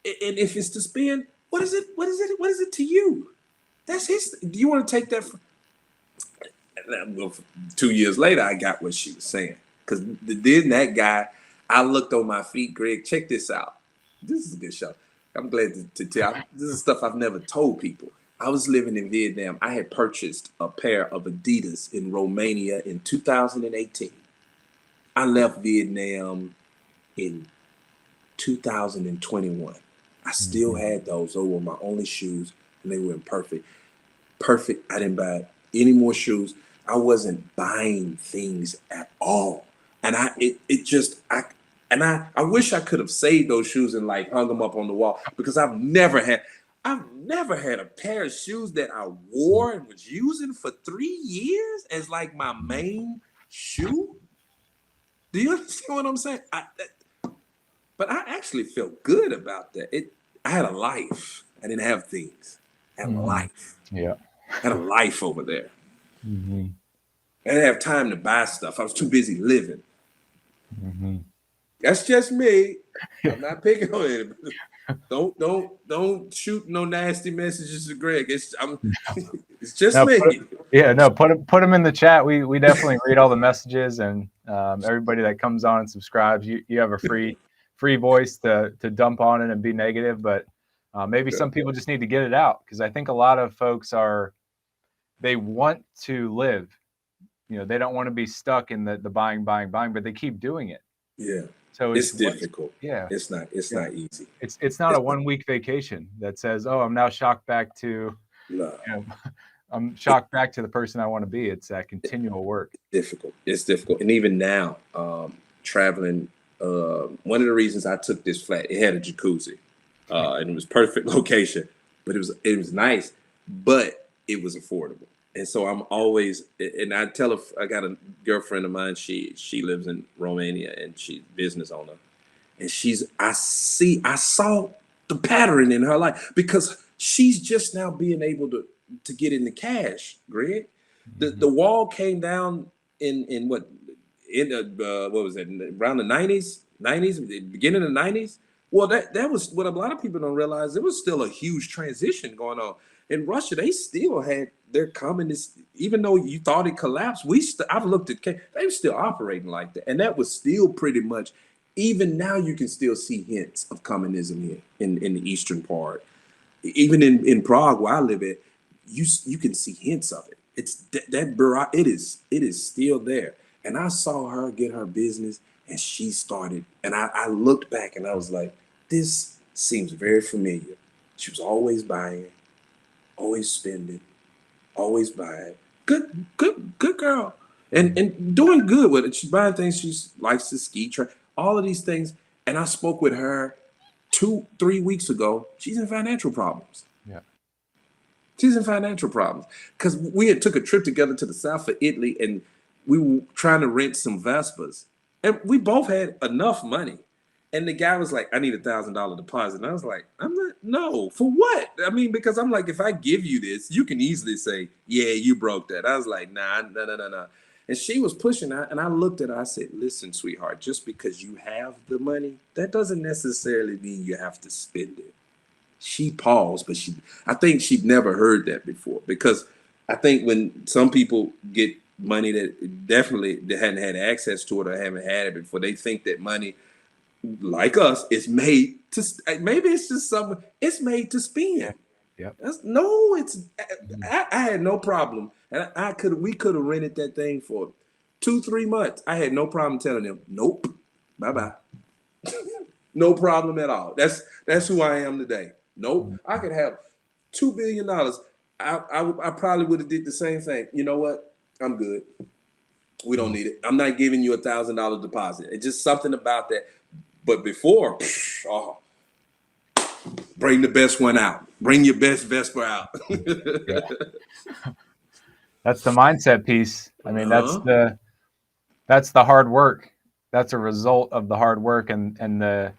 And if it's to spend, what is it to you? That's his. Do you want to take that?" Well, 2 years later, I got what she was saying. Because then that guy, I looked on my feet. Greg, check this out. This is a good show. I'm glad to tell. This is stuff I've never told people. I was living in Vietnam. I had purchased a pair of Adidas in Romania in 2018. I left Vietnam in 2021. I still had those. Those were my only shoes, and they were in perfect. I didn't buy any more shoes. I wasn't buying things at all. And I wish I could have saved those shoes and like hung them up on the wall, because I've never had a pair of shoes that I wore and was using for 3 years as like my main shoe. Do you understand what I'm saying? But I actually felt good about that. I had a life. I didn't have things. I had a life. Yeah. I had a life over there. I didn't have time to buy stuff. I was too busy living. That's just me. I'm not picking on anybody. Don't shoot no nasty messages to Greg. It's just me. Put them in the chat. We definitely read all the messages, and everybody that comes on and subscribes, you have a free voice to dump on it and be negative, but maybe some people just need to get it out, because I think a lot of folks they want to live. They don't want to be stuck in the buying, but they keep doing it. Yeah. So it's difficult. Yeah. It's not easy. It's not a 1 week vacation that says, "Oh, I'm now shocked back to I'm shocked back to the person I want to be." It's that continual work. It's difficult. And even now, traveling, one of the reasons I took this flat, it had a jacuzzi. And it was perfect location, but it was nice, but it was affordable. And so I'm always, and I tell her, I got a girlfriend of mine, she lives in Romania, and she's a business owner. And I saw the pattern in her life, because she's just now being able to get into cash, Greg. The wall came down in what was that, around the 90s, the beginning of the 90s. Well, that was what a lot of people don't realize. There was still a huge transition going on. In Russia, they still had their communist, even though you thought it collapsed, I've looked at, they were still operating like that. And that was still pretty much, even now you can still see hints of communism here in the eastern part. Even in Prague, where I live at, you can see hints of it. It's it is still there. And I saw her get her business, and she started, and I looked back and I was like, this seems very familiar. She was always buying, always spending, always buying. Good girl. And doing good with it. She's buying things. She likes to ski, track, all of these things. And I spoke with her 2-3 weeks ago. She's in financial problems. Yeah. She's in financial problems because we had took a trip together to the south of Italy, and we were trying to rent some Vespas, and we both had enough money. And the guy was like, "I need $1,000 deposit," and I was like, "I'm not. No, for what? I mean, because I'm like, if I give you this, you can easily say, yeah, you broke that." I was like, "Nah, no." And she was pushing that, and I looked at her. I said, "Listen, sweetheart, just because you have the money, that doesn't necessarily mean you have to spend it." She paused, but I think she'd never heard that before, because I think when some people get money that definitely they hadn't had access to it or haven't had it before, they think that money, like us, is made to, maybe it's just something, it's made to spend. Yep. No, I had no problem. And we could have rented that thing for 2-3 months. I had no problem telling them, nope, bye-bye. No problem at all. That's who I am today. Nope. I could have $2 billion. I probably would have did the same thing. You know what? I'm good. We don't need it. I'm not giving you $1,000 deposit. It's just something about that. But before, bring the best one out. Bring your best Vespa out. Yeah. That's the mindset piece. I mean, that's the hard work. That's a result of the hard work and the,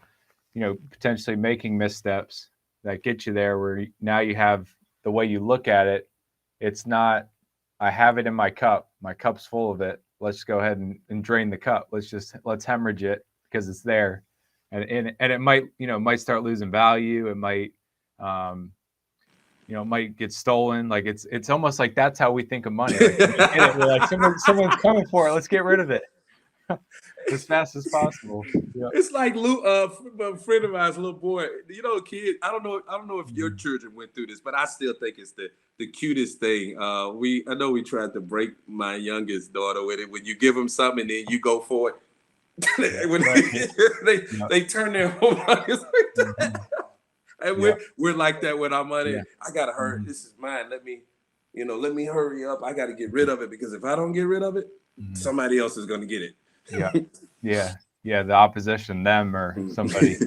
potentially making missteps that get you there, where now you have the way you look at it. It's not, I have it in my cup. My cup's full of it. Let's go ahead and drain the cup. Let's hemorrhage it because it's there. And it might, might start losing value. It might, might get stolen. Like it's almost like that's how we think of money. Like, we're like, someone's coming for it. Let's get rid of it as fast as possible. Yeah. It's like a friend of mine's little boy. Kid. I don't know if your children went through this, but I still think it's the cutest thing. I know we tried to break my youngest daughter with it. When you give them something and then you go for it, they turn their whole bodies like that. And we're like that with our money. Yeah. I gotta hurry. This is mine. Let me hurry up. I gotta get rid of it, because if I don't get rid of it, somebody else is gonna get it. Yeah. The opposition, them or somebody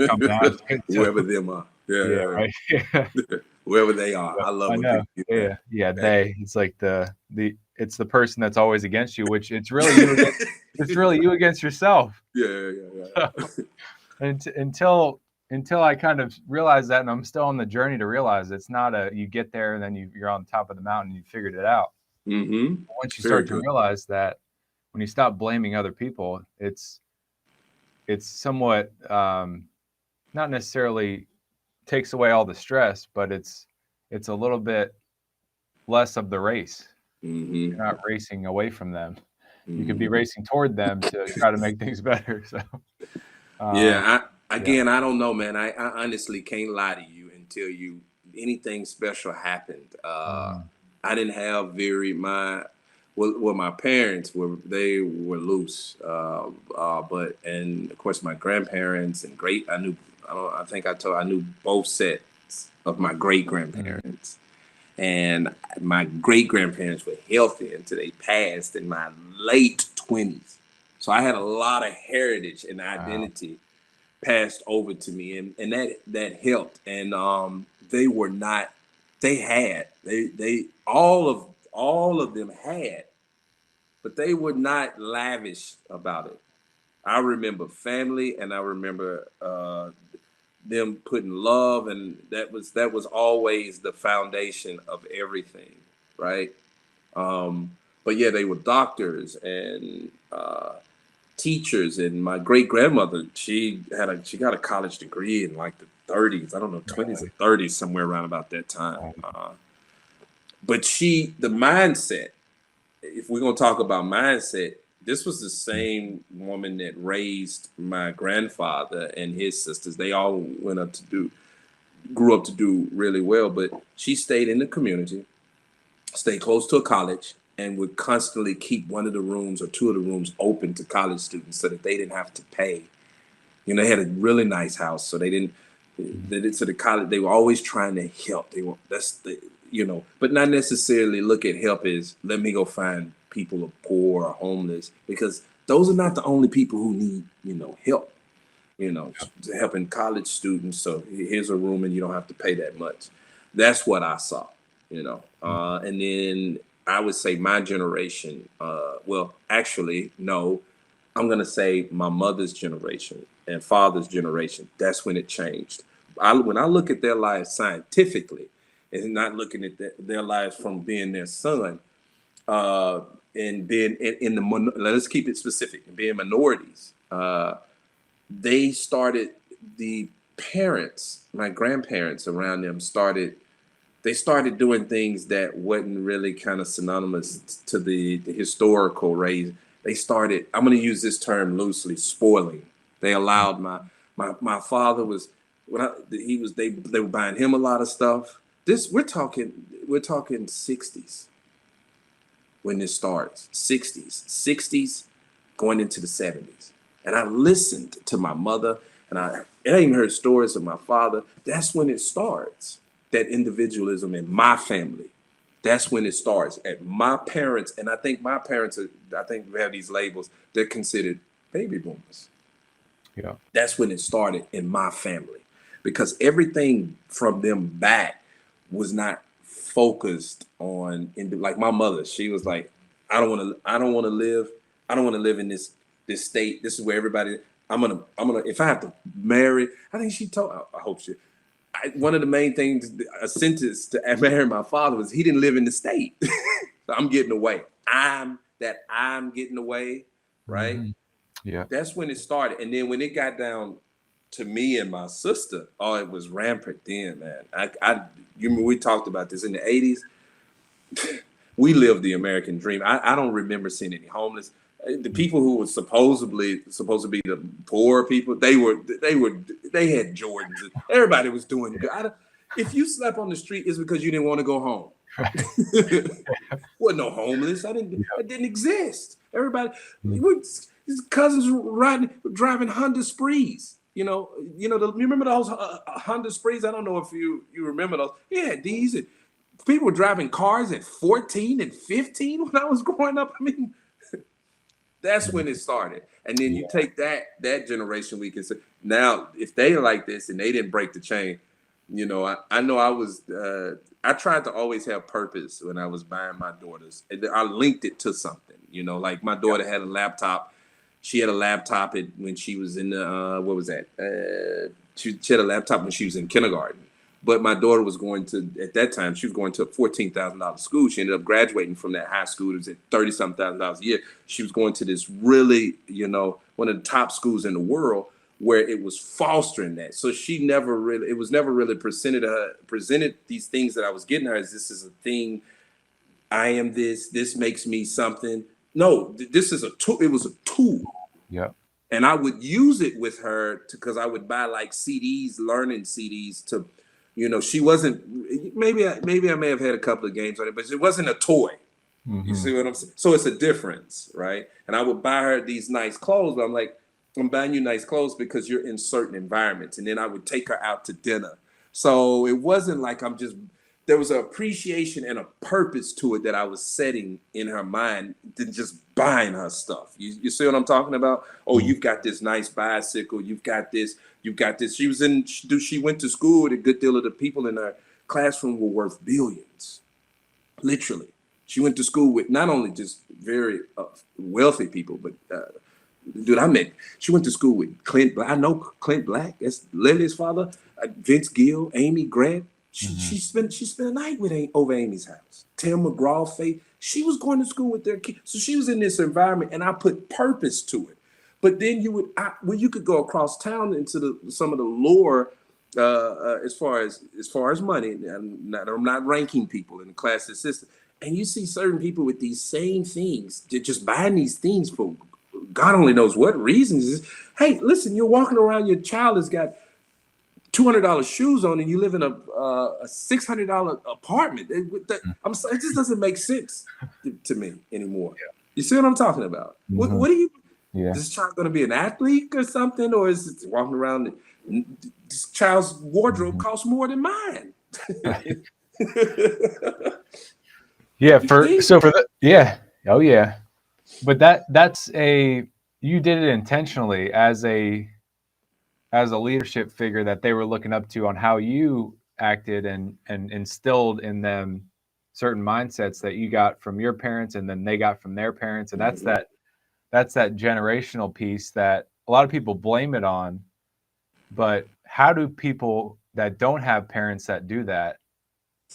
coming out. Whoever them are. Right. Whoever they are. I love it. They. It's like it's the person that's always against you, which it's really you against, it's really you against yourself. Yeah. So, until I kind of realize that, and I'm still on the journey to realize it's not you get there and then you're on top of the mountain and you figured it out. Mm-hmm. Once you start to realize that, when you stop blaming other people, it's somewhat not necessarily takes away all the stress, but it's a little bit less of the race. Mm-hmm. You're not racing away from them. Mm-hmm. You could be racing toward them to try to make things better. So I don't know, man. I honestly can't lie to you until anything special happened. I didn't have my parents were loose, but and of course my grandparents and I knew both sets of my great grandparents, and my great grandparents were healthy until they passed in my late 20s. So I had a lot of heritage and identity passed over to me, and that helped. And they were not. They all of them had, but they were not lavish about it. I remember family, and I remember them putting love, and that was always the foundation of everything, right? But yeah, they were doctors and teachers, and my great grandmother, she got a college degree in like the 30s. I don't know, 20s or 30s, somewhere around about that time. But the mindset, if we're going to talk about mindset, this was the same woman that raised my grandfather and his sisters. They all went up to do grew up to do really well, but she stayed in the community, stayed close to a college, and would constantly keep one of the rooms or two of the rooms open to college students so that they didn't have to pay. They had a really nice house, so so the college, they were always trying to help. But not necessarily look at help as, let me go find people who are poor or homeless, because those are not the only people who need, help. Helping college students. So here's a room and you don't have to pay that much. That's what I saw, and then I would say my generation, well, actually, no, I'm going to say my mother's generation and father's generation. That's when it changed. When I look at their lives scientifically and not looking at their lives from being their son, and being let's keep it specific, being minorities, they started, the parents, my grandparents around them started doing things that wasn't really kind of synonymous to the historical raise. They started, I'm going to use this term loosely, spoiling. They allowed my father was, they were buying him a lot of stuff. We're talking 60s when this starts, 60s going into the 70s. And I listened to my mother, and I even heard stories of my father. That's when it starts, that individualism in my family. That's when it starts. At my parents, and I think my parents I think we have these labels, they're considered baby boomers. Yeah. That's when it started in my family, because everything from them back was not focused on, like my mother, she was like, I don't want to live in this state. This is where everybody, I'm gonna if I have to marry, I think she told, I hope she, one of the main things, a sentence to marry my father was, he didn't live in the state. So I'm getting away. I'm getting away, right? Mm-hmm. Yeah. That's when it started. And then when it got down to me and my sister, oh, it was rampant then, man. We talked about this in the 80s. We lived the American dream. I don't remember seeing any homeless. The people who were supposed to be the poor people, they had Jordans. Everybody was doing good. If you slept on the street, it's because you didn't want to go home. Wasn't no homeless. It didn't exist. Everybody, his cousins driving Honda Sprees. You remember those Honda Sprees? I don't know if you remember those. Yeah, these people were driving cars at 14 and 15 when I was growing up. I mean, that's when it started. And then you take that generation, we can say, now, if they like this and they didn't break the chain, I know I tried to always have purpose when I was buying my daughters. I linked it to something, like my daughter had a laptop. She had a laptop when she was in the, what was that? She had a laptop when she was in kindergarten. But my daughter was at that time, she was going to a $14,000 school. She ended up graduating from that high school. It was at $30-something thousand a year. She was going to this really, one of the top schools in the world, where it was fostering that. So it was never really presented these things that I was getting her as, this is a thing. I am this makes me something. No, this is a tool. It was a tool. Yeah. And I would use it with her because I would buy like CDs, learning CDs to, she wasn't, maybe I may have had a couple of games on it, but it wasn't a toy. Mm-hmm. You see what I'm saying? So it's a difference, right? And I would buy her these nice clothes, but I'm like, I'm buying you nice clothes because you're in certain environments. And then I would take her out to dinner. So it wasn't like there was an appreciation and a purpose to it that I was setting in her mind than just buying her stuff. You see what I'm talking about? Oh, you've got this nice bicycle. You've got this. She went to school with a good deal of the people in her classroom were worth billions. Literally. She went to school with not only just very wealthy people, but she went to school with Clint Black. I know Clint Black. That's Lily's father. Vince Gill, Amy Grant. She spent a night over Amy's house. Tim McGraw, Faith. She was going to school with their kids. So she was in this environment, and I put purpose to it. But then you could go across town into some of the lore as far as money. I'm not ranking people in the class system. And you see certain people with these same things, they're just buying these things for God only knows what reasons. Hey, listen, you're walking around, your child has got $200 shoes on and you live in a $600 apartment. It just doesn't make sense to me anymore. Yeah. You see what I'm talking about? Mm-hmm. What are you? Yeah. Is this child going to be an athlete or something, or is it walking around? This child's wardrobe costs more than mine. Yeah. Oh yeah. But that's you did it intentionally as a leadership figure that they were looking up to on how you acted and instilled in them certain mindsets that you got from your parents and then they got from their parents. And that's that generational piece that a lot of people blame it on. But how do people that don't have parents that do that,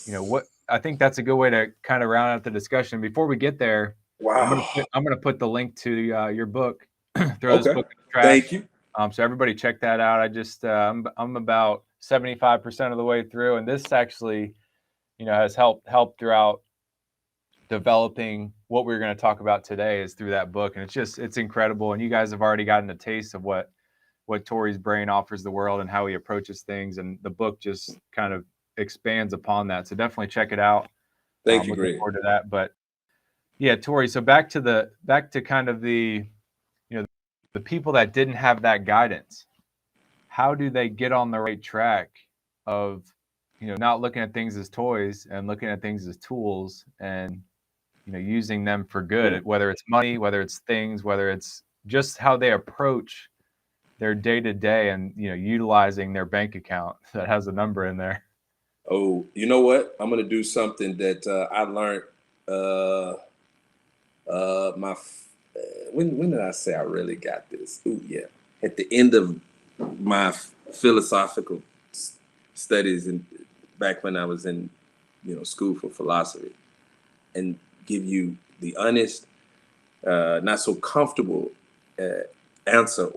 what I think that's a good way to kind of round out the discussion. Before we get there, wow. I'm gonna put the link to your book. Throw this book in the trash. Thank you. So everybody check that out. I just I'm about 75% of the way through, and this actually, has helped throughout developing what we're going to talk about today is through that book, and it's incredible. And you guys have already gotten a taste of what Torrey's brain offers the world and how he approaches things, and the book just kind of expands upon that. So definitely check it out. Thank you, looking Greg. forward to that. But yeah, Torrey. So back to kind of the people that didn't have that guidance. How do they get on the right track of, not looking at things as toys and looking at things as tools and, using them for good, whether it's money, whether it's things, whether it's just how they approach their day to day and, utilizing their bank account that has a number in there. Oh, you know what? I'm going to do something that I learned. When did I say I really got this? Ooh, yeah. At the end of my philosophical studies and back when I was in, school for philosophy, and give you the honest, not so comfortable answer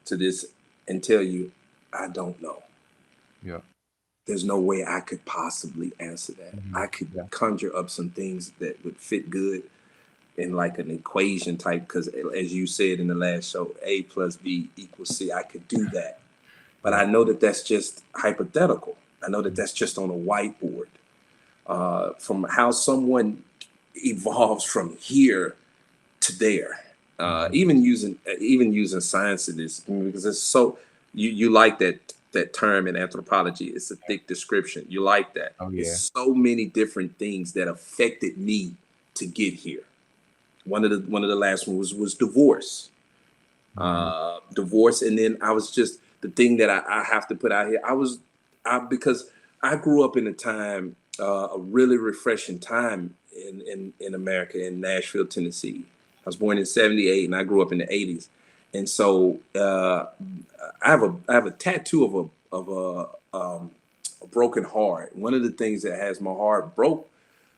to this and tell you, I don't know. Yeah. There's no way I could possibly answer that. Mm-hmm. I could conjure up some things that would fit good in like an equation type, because as you said in the last show, A plus B equals C. I could do that. But I know that that's just hypothetical. I know that that's just on a whiteboard. From how someone evolves from here to there, even using science in this, because it's so you like that term in anthropology. It's a thick description. You like that. Oh, yeah. It's so many different things that affected me to get here. One of the last ones was divorce. Divorce, and then I was just the thing that I have to put out here. Because I grew up in a time, a really refreshing time in America, in Nashville, Tennessee. I was born in '78, and I grew up in the '80s, and so I have a tattoo of a broken heart. One of the things that has my heart broke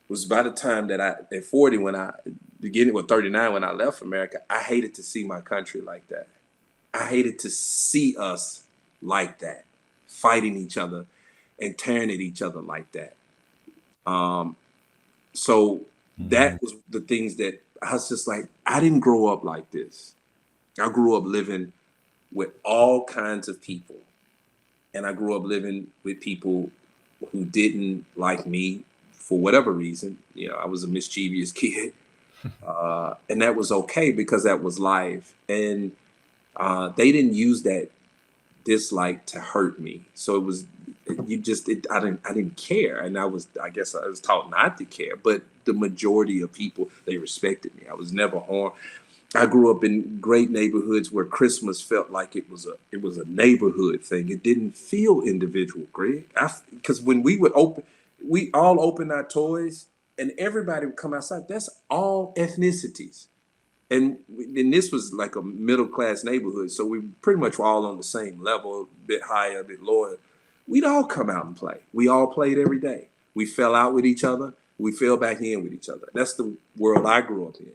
was by the time that at 40, when I beginning with 39, when I left America, I hated to see my country like that. I hated to see us like that, fighting each other and tearing at each other like that. So that was the things that I was just like, I didn't grow up like this. I grew up living with all kinds of people. And I grew up living with people who didn't like me for whatever reason. I was a mischievous kid. And that was okay, because that was life. And they didn't use that dislike to hurt me. So it was, I didn't care. And I guess I was taught not to care, but the majority of people, they respected me. I was never harmed. I grew up in great neighborhoods where Christmas felt like it was a neighborhood thing. It didn't feel individual, Greg. Because when we all opened our toys and everybody would come outside. That's all ethnicities. And this was like a middle class neighborhood. So we pretty much were all on the same level, a bit higher, a bit lower. We'd all come out and play. We all played every day. We fell out with each other. We fell back in with each other. That's the world I grew up in.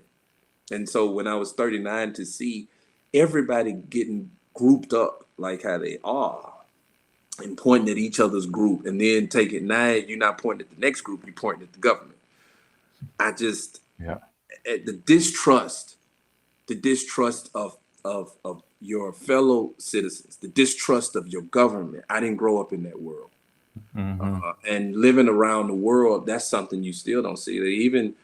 And so when I was 39, to see everybody getting grouped up like how they are and pointing at each other's group, and then you're not pointing at the next group, you're pointing at the government. The distrust of your fellow citizens, the distrust of your government. I didn't grow up in that world. And living around the world, that's something you still don't see. Even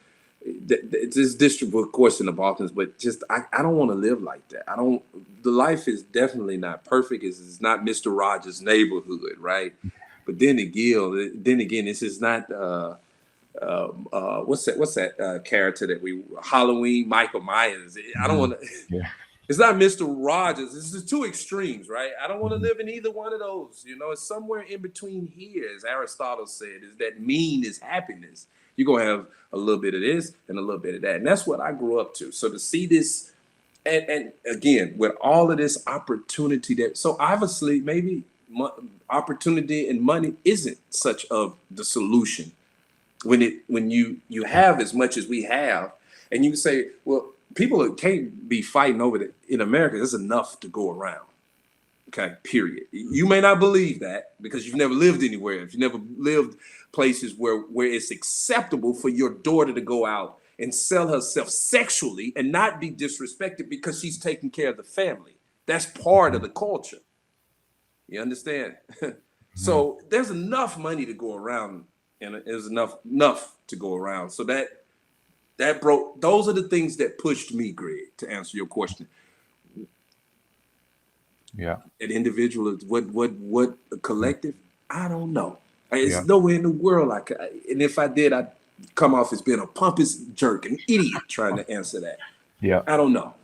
this district, of course, in the Balkans, but just I don't want to live like that. I don't. The life is definitely not perfect. It's not Mr. Rogers' Neighborhood, right? But then again, this is not what's that character that we Halloween, Michael Myers. I don't want to. Yeah. It's not Mr. Rogers. This is two extremes, right? I don't want to live in either one of those. You know, it's somewhere in between here, as Aristotle said, is that mean is happiness. You're going to have a little bit of this and a little bit of that. And that's what I grew up to. So to see this, and again, with all of this opportunity that, so obviously maybe opportunity and money isn't such of the solution. When you have as much as we have, and you say, well, people can't be fighting over it in America. There's enough to go around. Okay, period. You may not believe that because you've never lived anywhere. If you never lived places where it's acceptable for your daughter to go out and sell herself sexually and not be disrespected because she's taking care of the family. That's part of the culture. You understand? So there's enough money to go around, and there's enough to go around. So that broke. Those are the things that pushed me, Greg, to answer your question. Yeah. An individual, what a collective? I don't know. It's nowhere in the world I could. And if I did, I'd come off as being a pompous jerk, an idiot trying to answer that. Yeah. I don't know.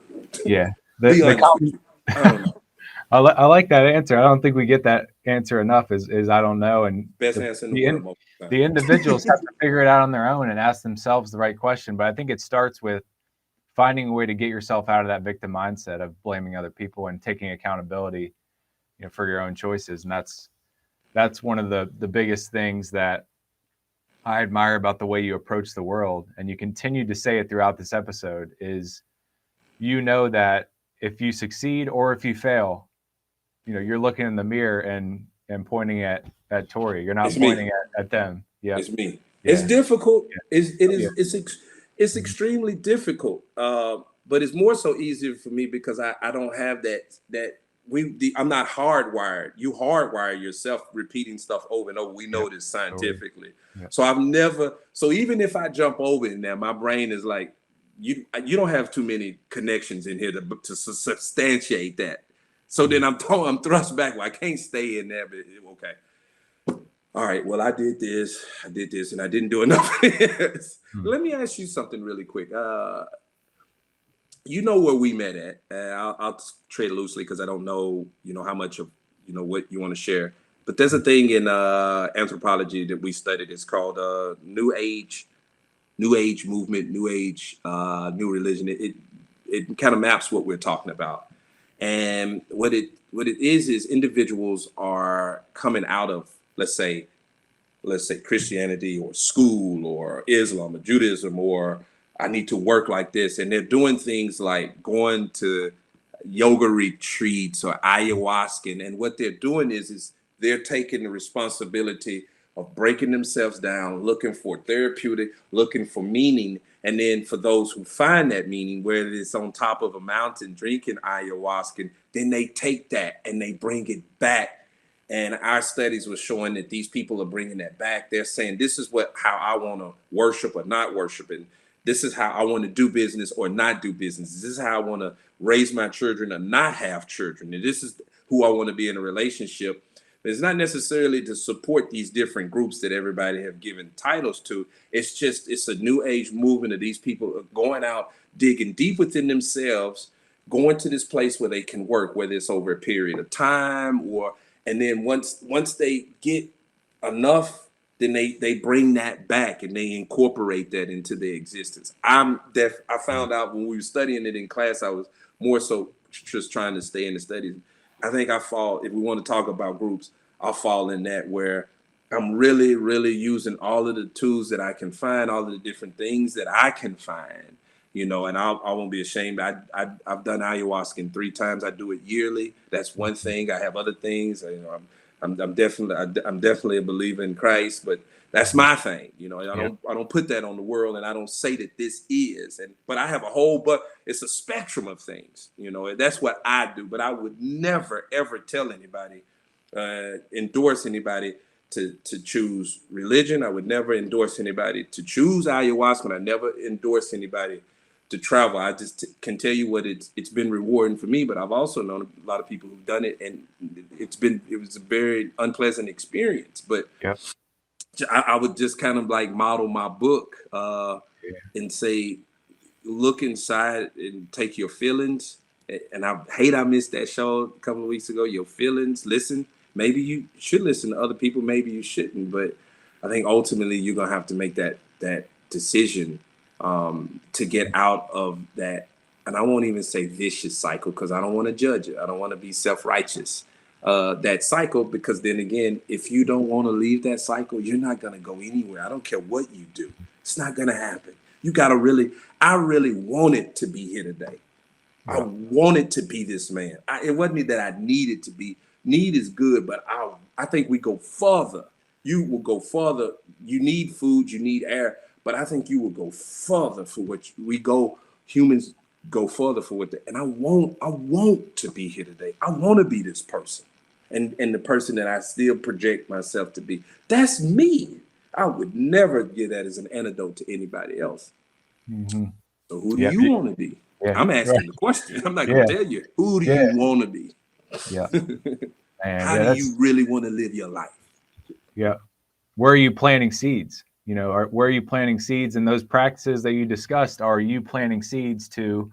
Yeah. Be honest with you. I don't know. I like that answer. I don't think we get that answer enough. Is I don't know. And best answer in the world. The individuals have to figure it out on their own and ask themselves the right question. But I think it starts with finding a way to get yourself out of that victim mindset of blaming other people and taking accountability, for your own choices. And that's one of the biggest things that I admire about the way you approach the world. And you continue to say it throughout this episode is, that if you succeed or if you fail, you're looking in the mirror and pointing at Torrey. You're not pointing at them. Yeah, it's me. Yeah. It's difficult. Yeah. It's extremely difficult. But it's more so easier for me because I don't have that. I'm not hardwired. You hardwire yourself repeating stuff over and over. We know this scientifically. Yeah. So I've never. So even if I jump over in there, my brain is like, you don't have too many connections in here to substantiate that. So then I'm thrust back. Well, I can't stay in there. But okay. All right. Well, I did this, and I didn't do enough of this. Let me ask you something really quick. You know where we met at. I'll trade loosely because I don't know, how much of, what you want to share. But there's a thing in anthropology that we studied. It's called New Age movement, New Age, new religion. It kind of maps what we're talking about. And what it is individuals are coming out of, let's say Christianity or school or Islam or Judaism, or I need to work like this. And they're doing things like going to yoga retreats or ayahuasca. And what they're doing is they're taking the responsibility of breaking themselves down, looking for therapeutic, looking for meaning. And then for those who find that meaning, whether it's on top of a mountain drinking ayahuasca, then they take that and they bring it back. And our studies were showing that these people are bringing that back. They're saying, this is how I want to worship or not worship. And this is how I want to do business or not do business. This is how I want to raise my children or not have children. And this is who I want to be in a relationship. But it's not necessarily to support these different groups that everybody have given titles to. It's a new age movement of these people going out, digging deep within themselves, going to this place where they can work, whether it's over a period of time and then once they get enough, then they bring that back and they incorporate that into their existence. I found out when we were studying it in class, I was more so just trying to stay in the studies. I think I fall, if we want to talk about groups, I'll fall in that where I'm really, really using all of the tools that I can find, all of the different things that I can find, and I won't be ashamed. I've done ayahuasca 3 times. I do it yearly. That's one thing. I have other things. I'm definitely a believer in Christ, but That's my thing. I don't put that on the world, and I don't say that this is. But I have but it's a spectrum of things. That's what I do. But I would never ever tell anybody, endorse anybody to choose religion. I would never endorse anybody to choose ayahuasca. I never endorse anybody to travel. I just can tell you what it's been rewarding for me, but I've also known a lot of people who've done it, and it was a very unpleasant experience. But Yep. I would just kind of like model my book and say, look inside and take your feelings. And I missed that show a couple of weeks ago. Your feelings, listen. Maybe you should listen to other people. Maybe you shouldn't. But I think ultimately you're gonna have to make that decision to get out of that. And I won't even say vicious cycle, because I don't want to judge it. I don't want to be self-righteous. That cycle, because then again, if you don't want to leave that cycle, you're not going to go anywhere. I don't care what you do. It's not going to happen. You got to I really wanted to be here today. I wanted to be this man. It wasn't that I needed to be. Need is good, but I think we go further. You will go further. You need food, you need air, but I think you will go further for what humans go further for and I want to be here today. I want to be this person. And the person that I still project myself to be. That's me. I would never give that as an antidote to anybody else. Mm-hmm. So who do you want to be? Yeah. I'm asking the question. I'm not going to tell you. Who do you want to be? Yeah. How do you really want to live your life? Yeah. Where are you planting seeds? Where are you planting seeds? And those practices that you discussed, are you planting seeds to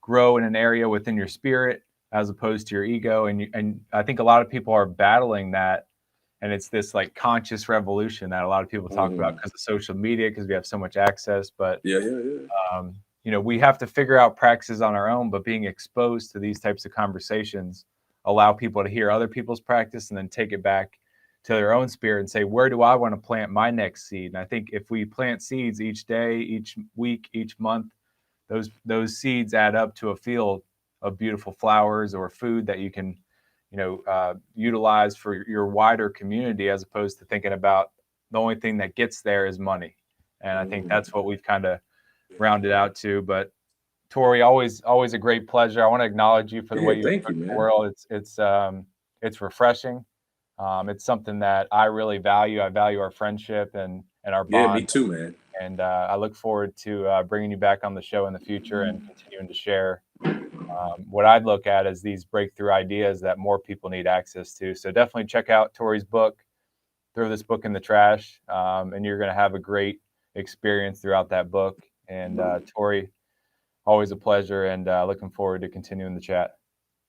grow in an area within your spirit as opposed to your ego? And I think a lot of people are battling that. And it's this like conscious revolution that a lot of people talk about because of social media, because we have so much access. But we have to figure out practices on our own, but being exposed to these types of conversations allow people to hear other people's practice and then take it back to their own spirit and say, where do I want to plant my next seed? And I think if we plant seeds each day, each week, each month, those seeds add up to a field of beautiful flowers or food that you can utilize for your wider community, as opposed to thinking about the only thing that gets there is money. And I think that's what we've kind of rounded out to. But Torrey, always a great pleasure. I want to acknowledge you for the way you approach the world. It's refreshing. It's something that I really value. I value our friendship and our bond. Yeah, me too, man. And I look forward to bringing you back on the show in the future and continuing to share what I'd look at as these breakthrough ideas that more people need access to. So definitely check out Torrey's book. Throw this book in the trash, and you're going to have a great experience throughout that book. And Torrey, always a pleasure, and looking forward to continuing the chat.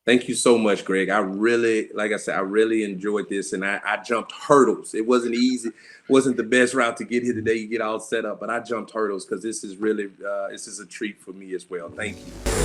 Thank you so much, Greg. Like I said, I really enjoyed this, and I jumped hurdles. It wasn't easy. It wasn't the best route to get here today. You get all set up, but I jumped hurdles because this is a treat for me as well. Thank you.